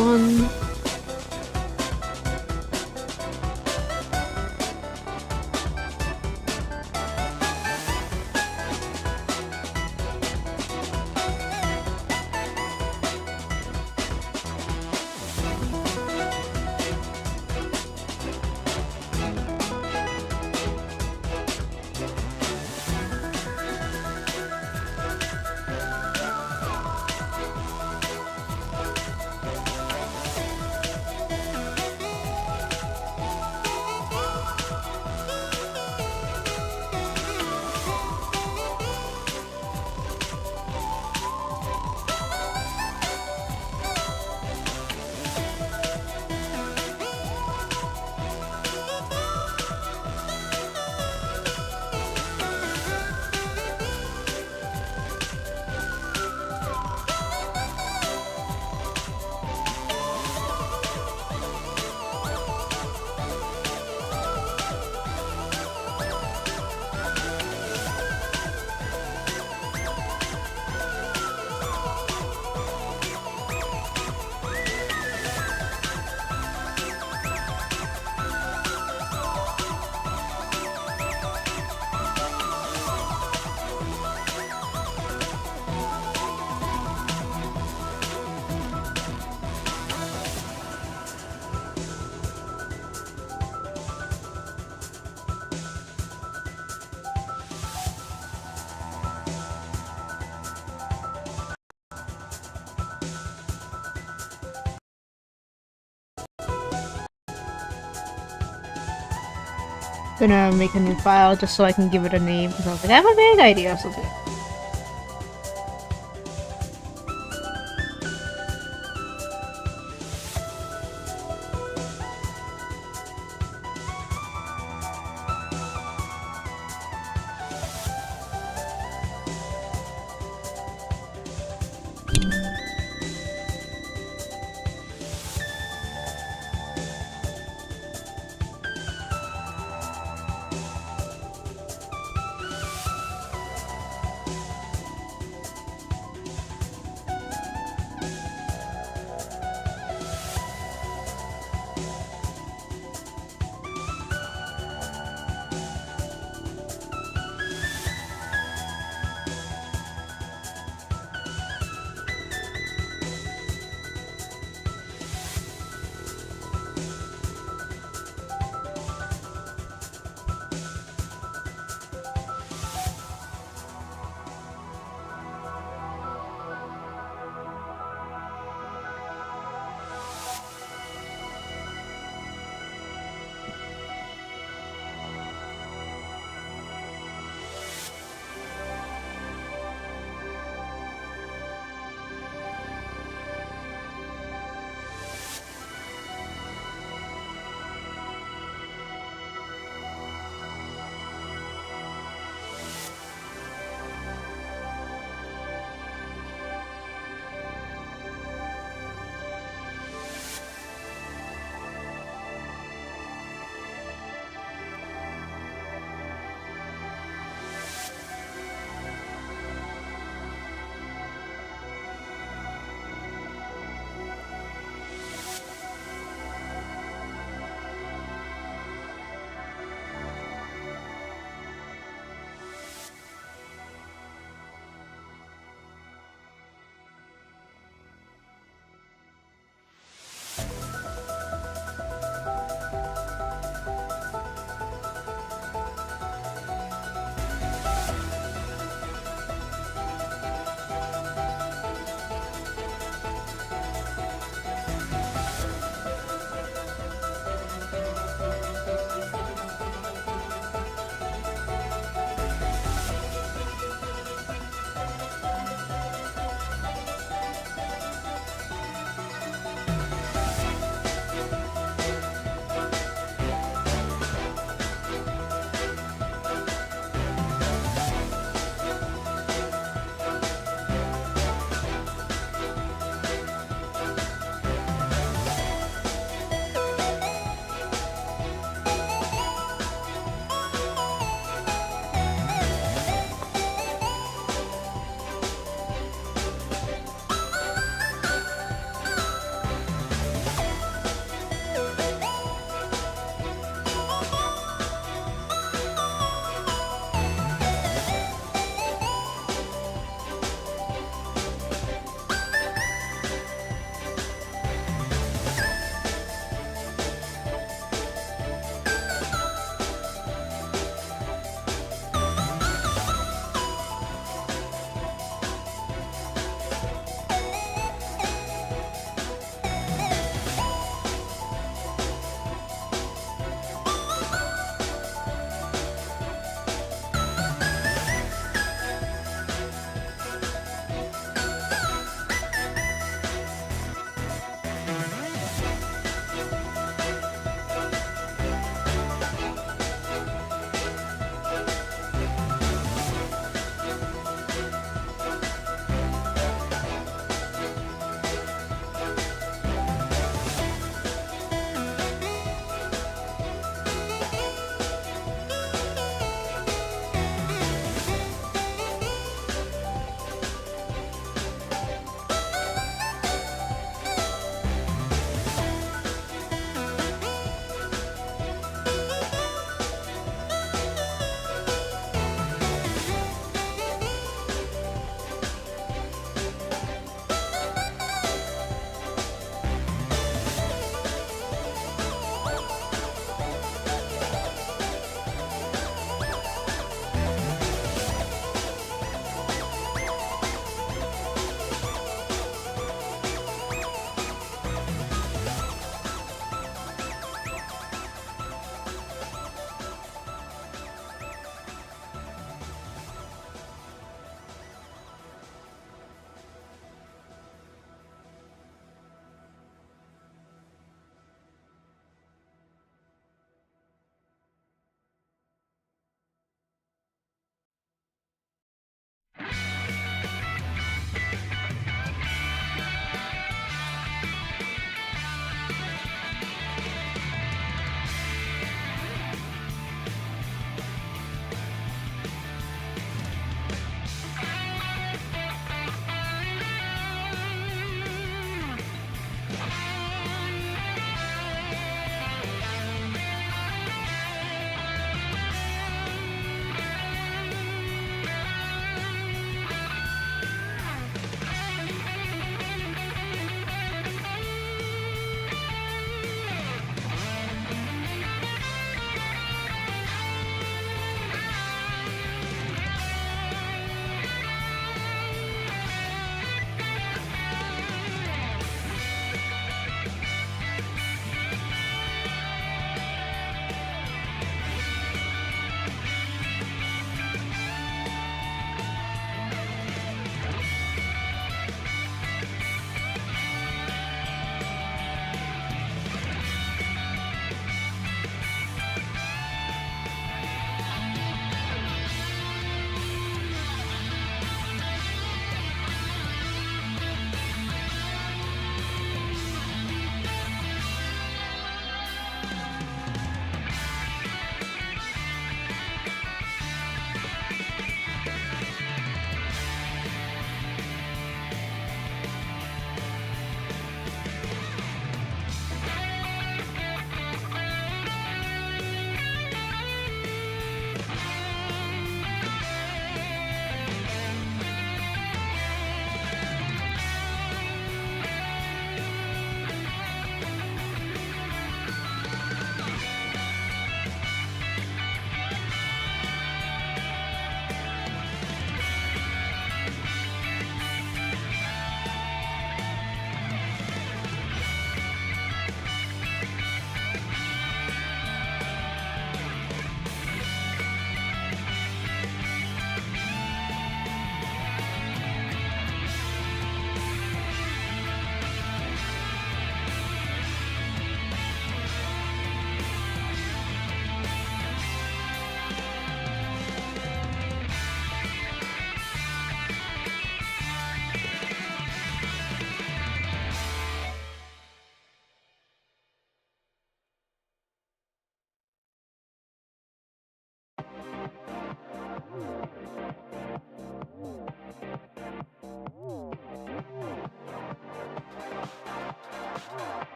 One. Gonna make a new file just so I can give it a name because I was like, I have a vague idea of something.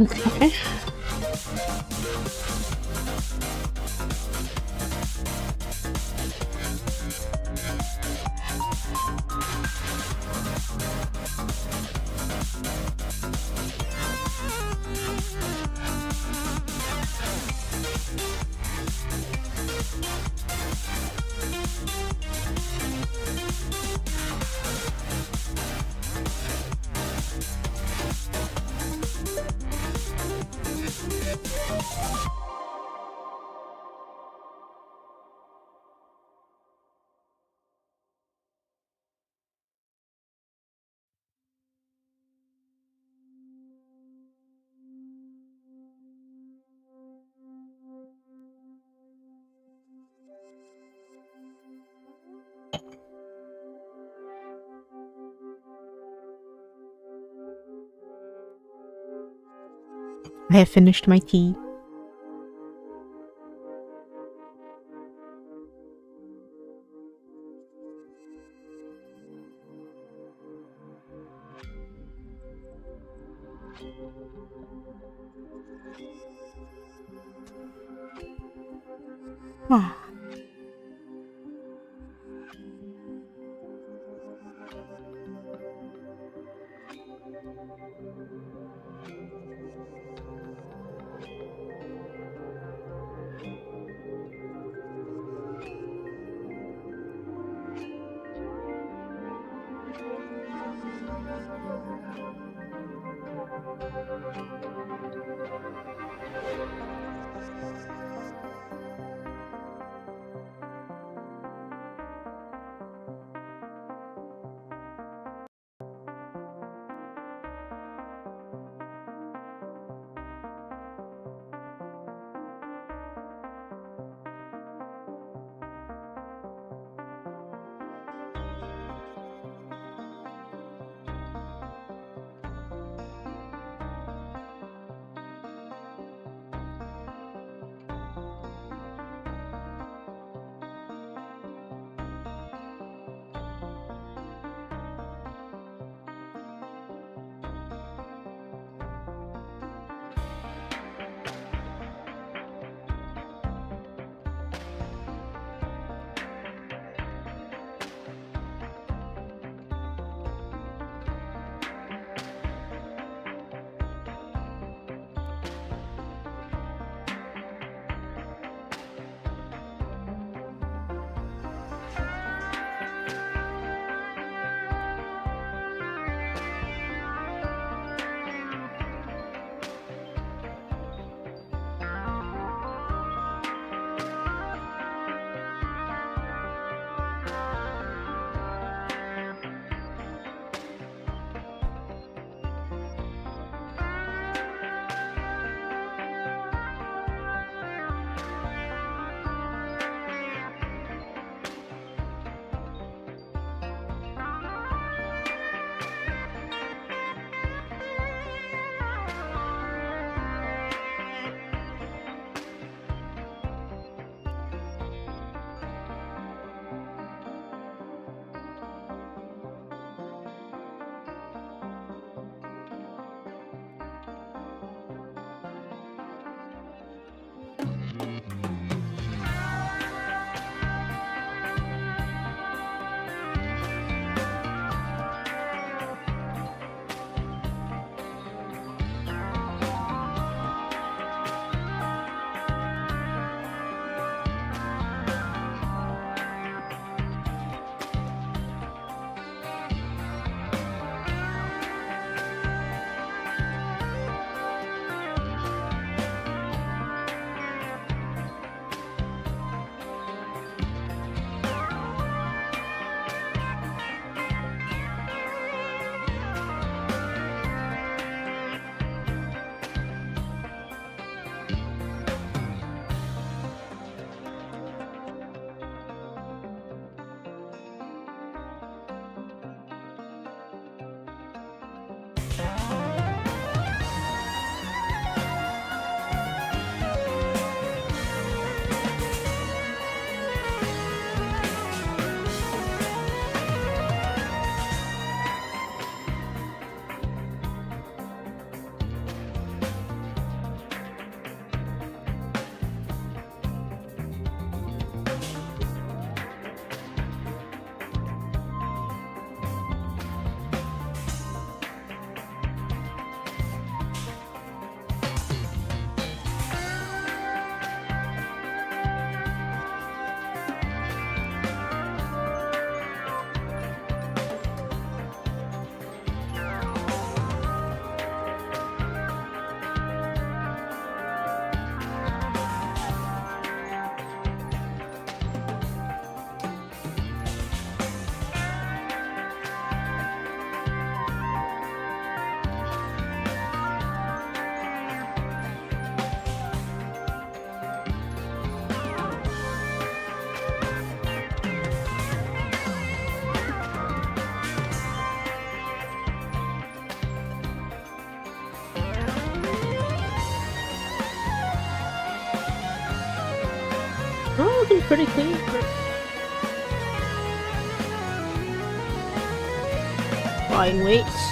Okay. I have finished my tea. Ah. Oh, looking pretty clean. Flying weights.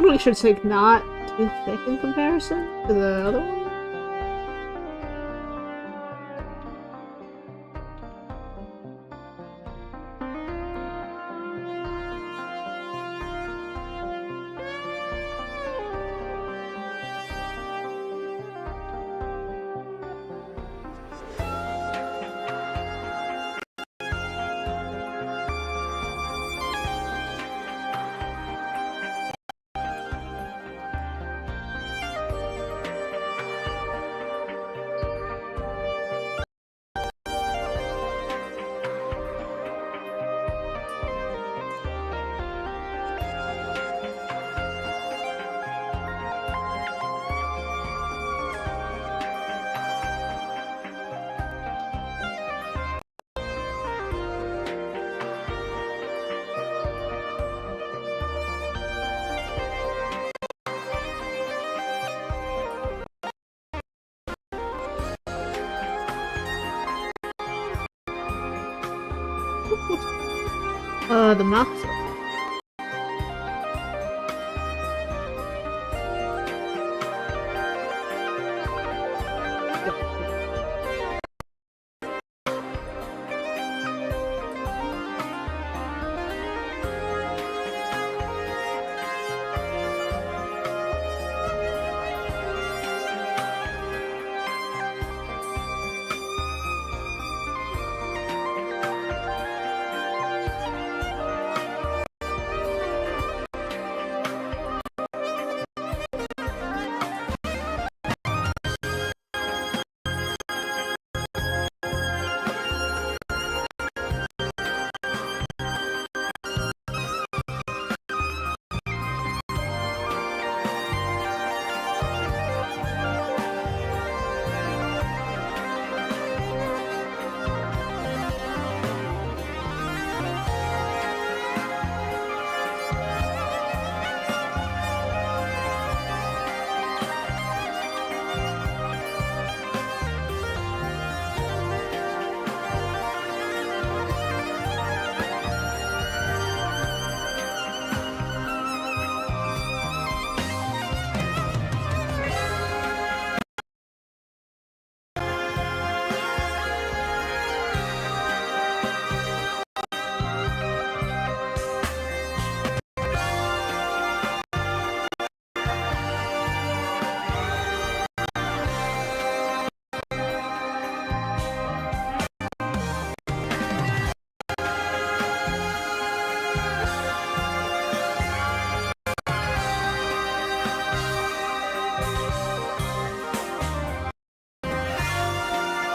Probably should say not too thick in comparison to the other one. The mouth.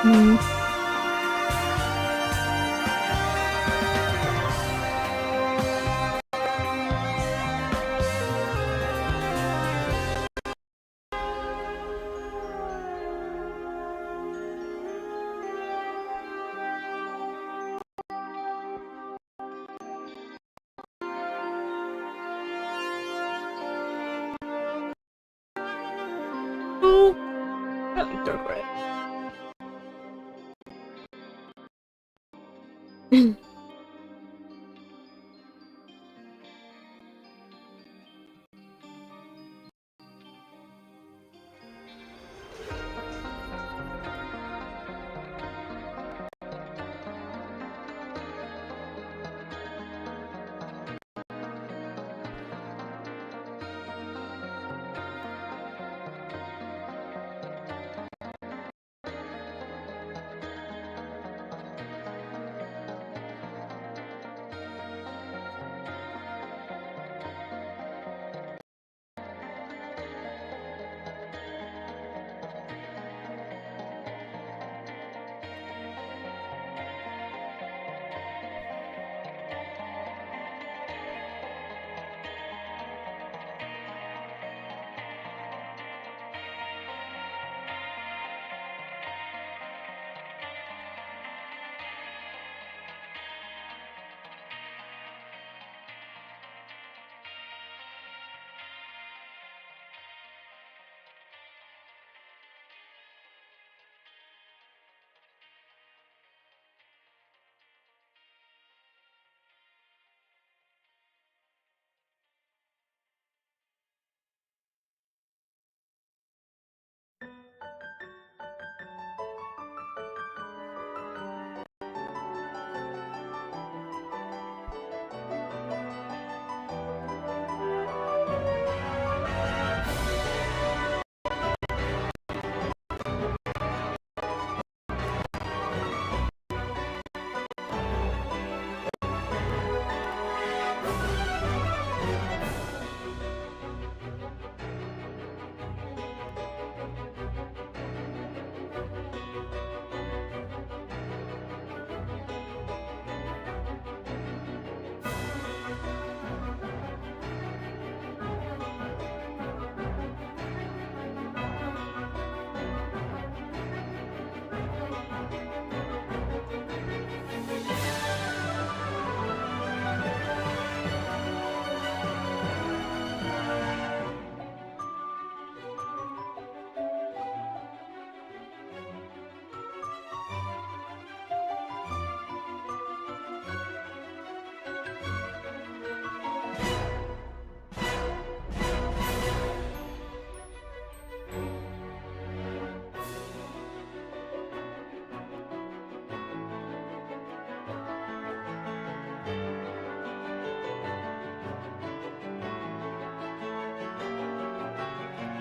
Ooh. I like dark red.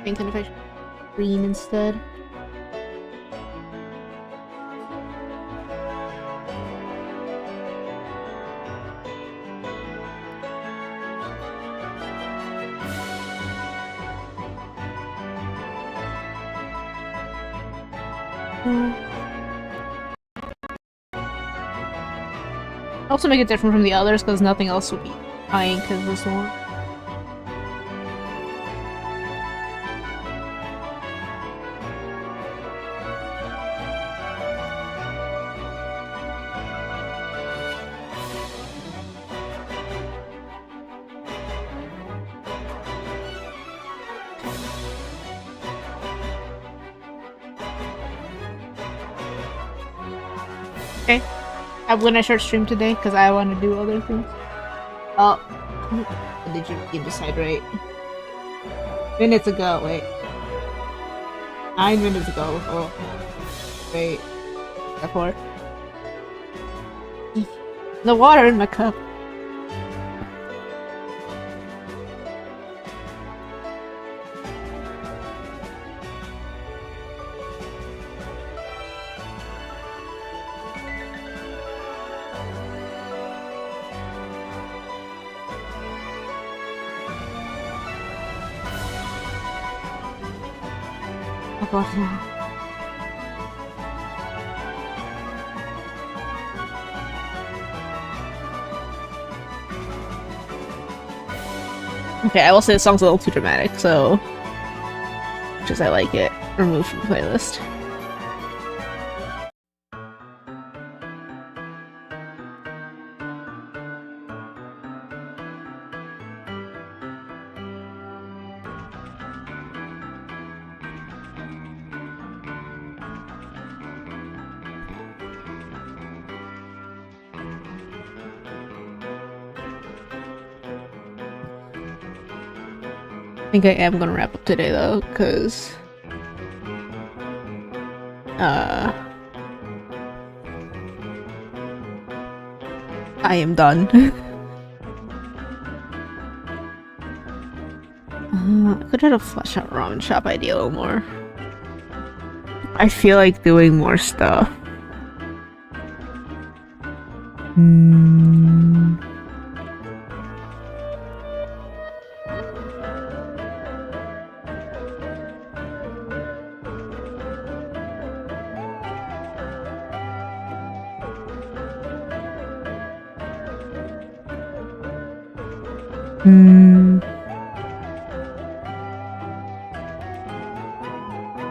Thinking if I should green instead. Also make it different from the others because nothing else would be dying because this one. Okay. I'm gonna start stream today because I want to do other things. Oh, did you decide right? Minutes ago, wait. 9 minutes ago. Oh, wait. Before. The water in my cup. Oh god, no. Okay, I will say the song's a little too dramatic, so just I like it. Remove from the playlist. I think I am gonna wrap up today though, because I am done. I could try to flesh out ramen shop idea a little more. I feel like doing more stuff.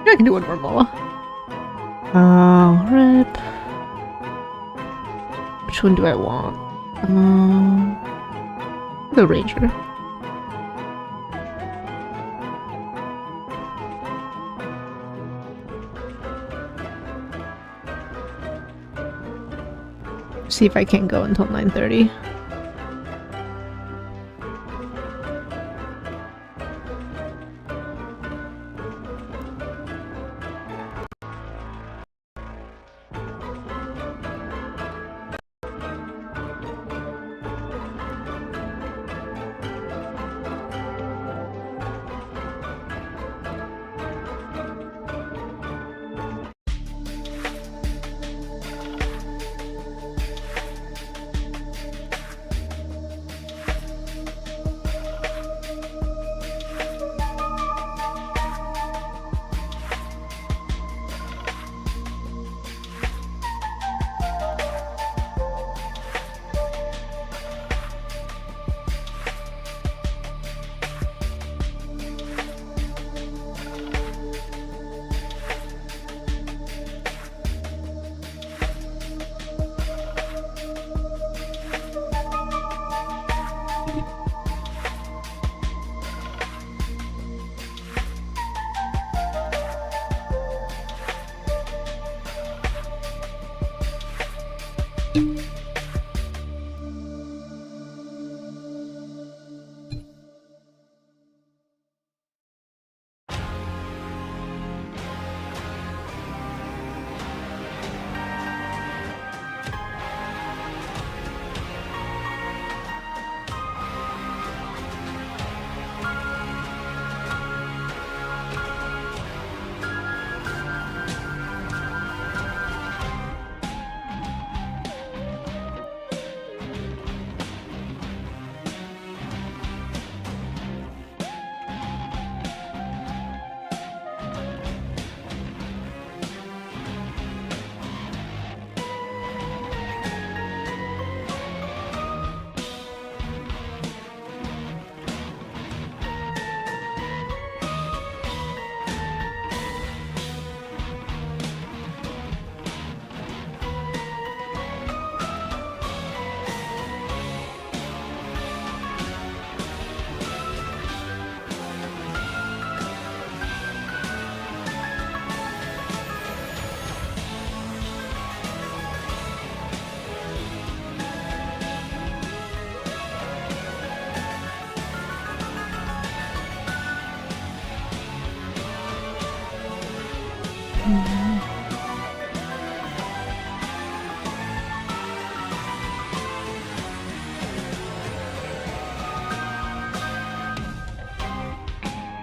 I can do one more MOA. Rip. Which one do I want? The Ranger. See if I can go until 9:30.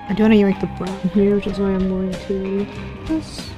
I do want to yank the brown here, which is why I'm going to this.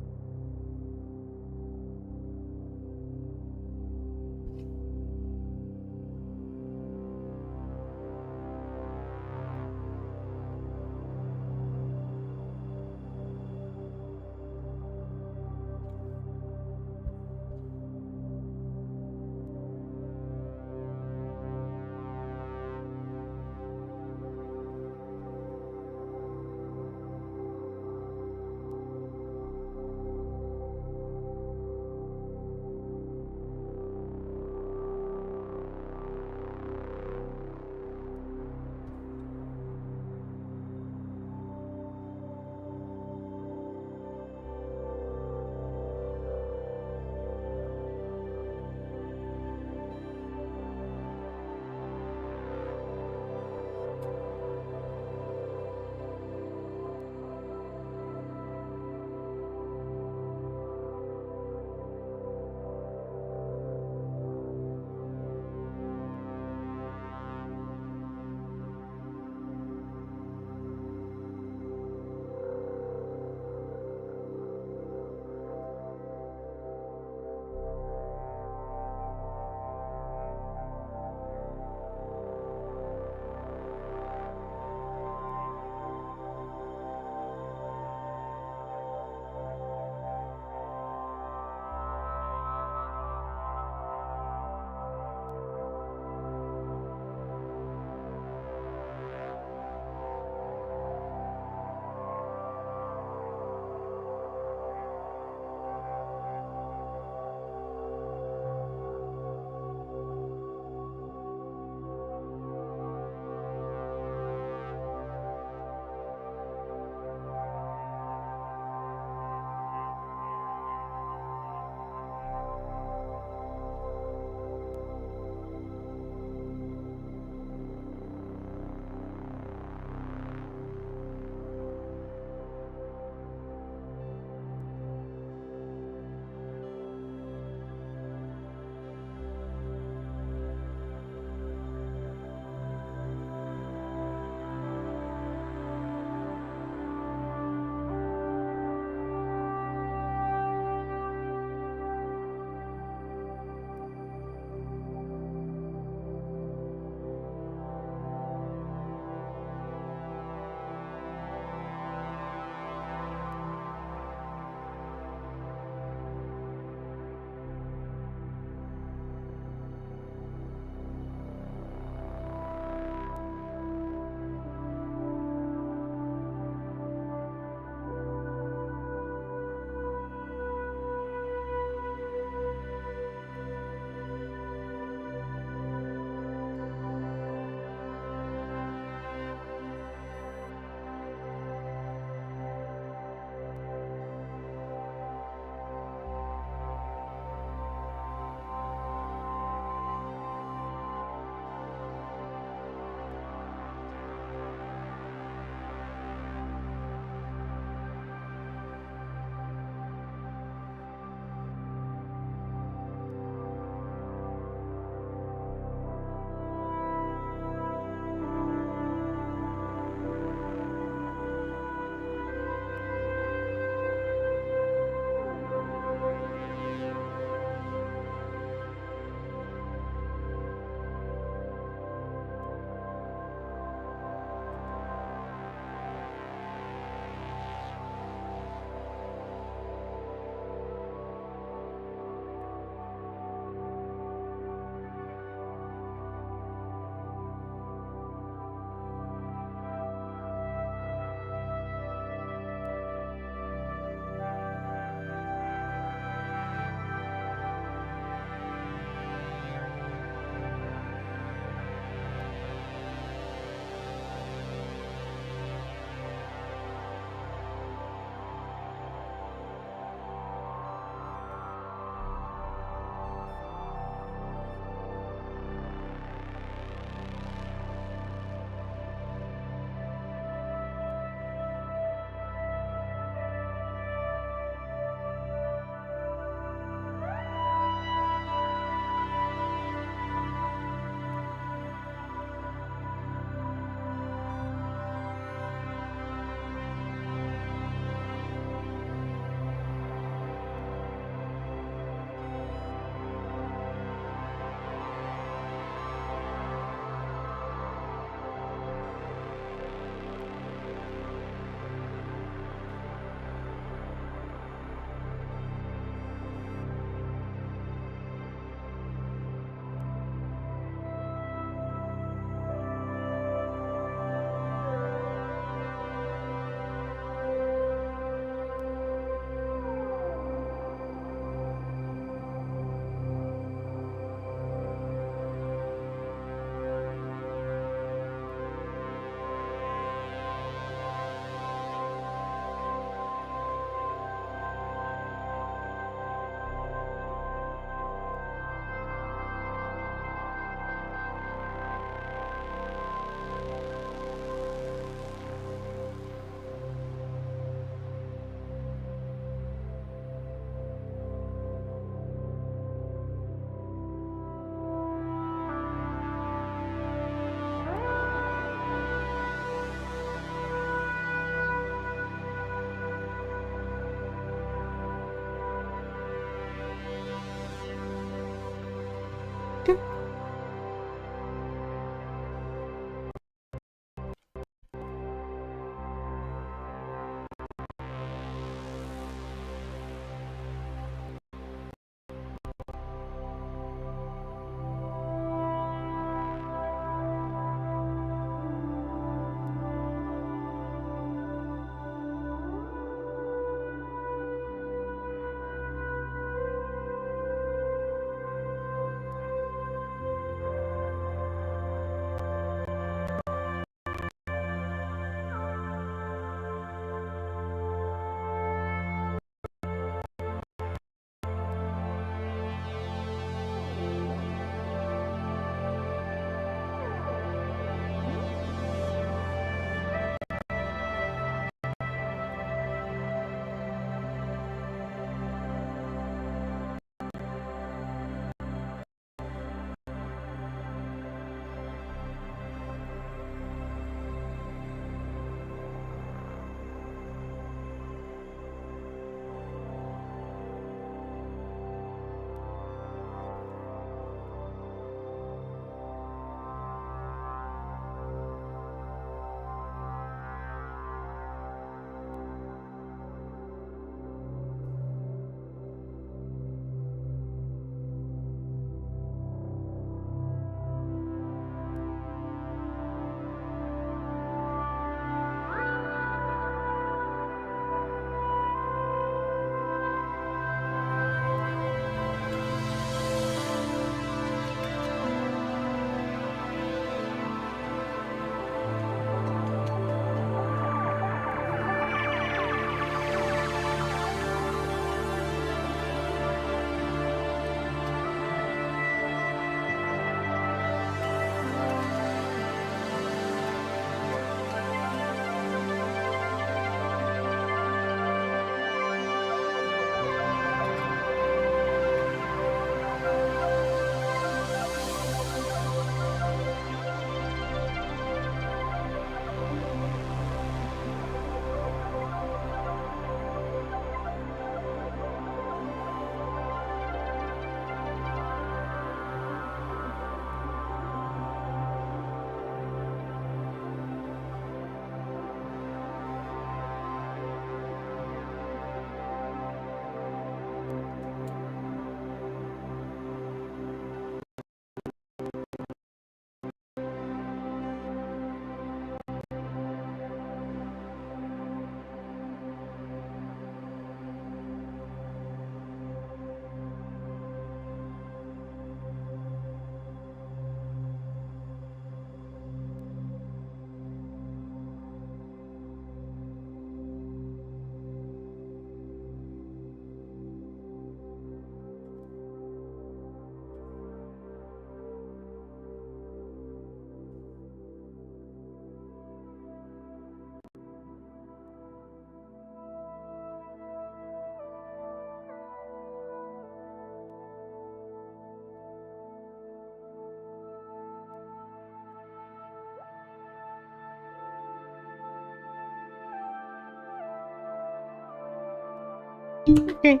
Okay.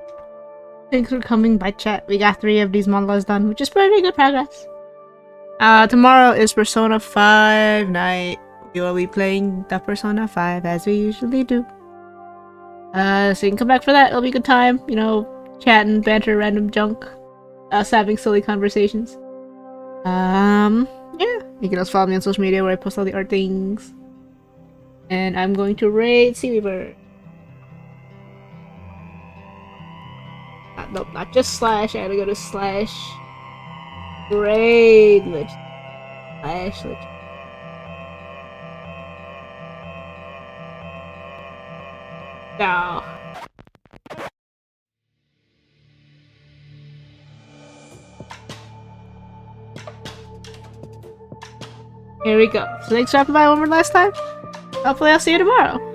Thanks for coming by chat. We got 3 of these monologues done, which is pretty good progress. Tomorrow is Persona 5 night. We will be playing the Persona 5 as we usually do. So you can come back for that. It'll be a good time. You know, chatting, banter, random junk. Us having silly conversations. Yeah. You can also follow me on social media where I post all the art things. And I'm going to raid Seaweaver. Nope, not just slash. I gotta go to slash raid legend. Slash legend. No. Here we go. So thanks for stopping by one more last time. Hopefully I'll see you tomorrow.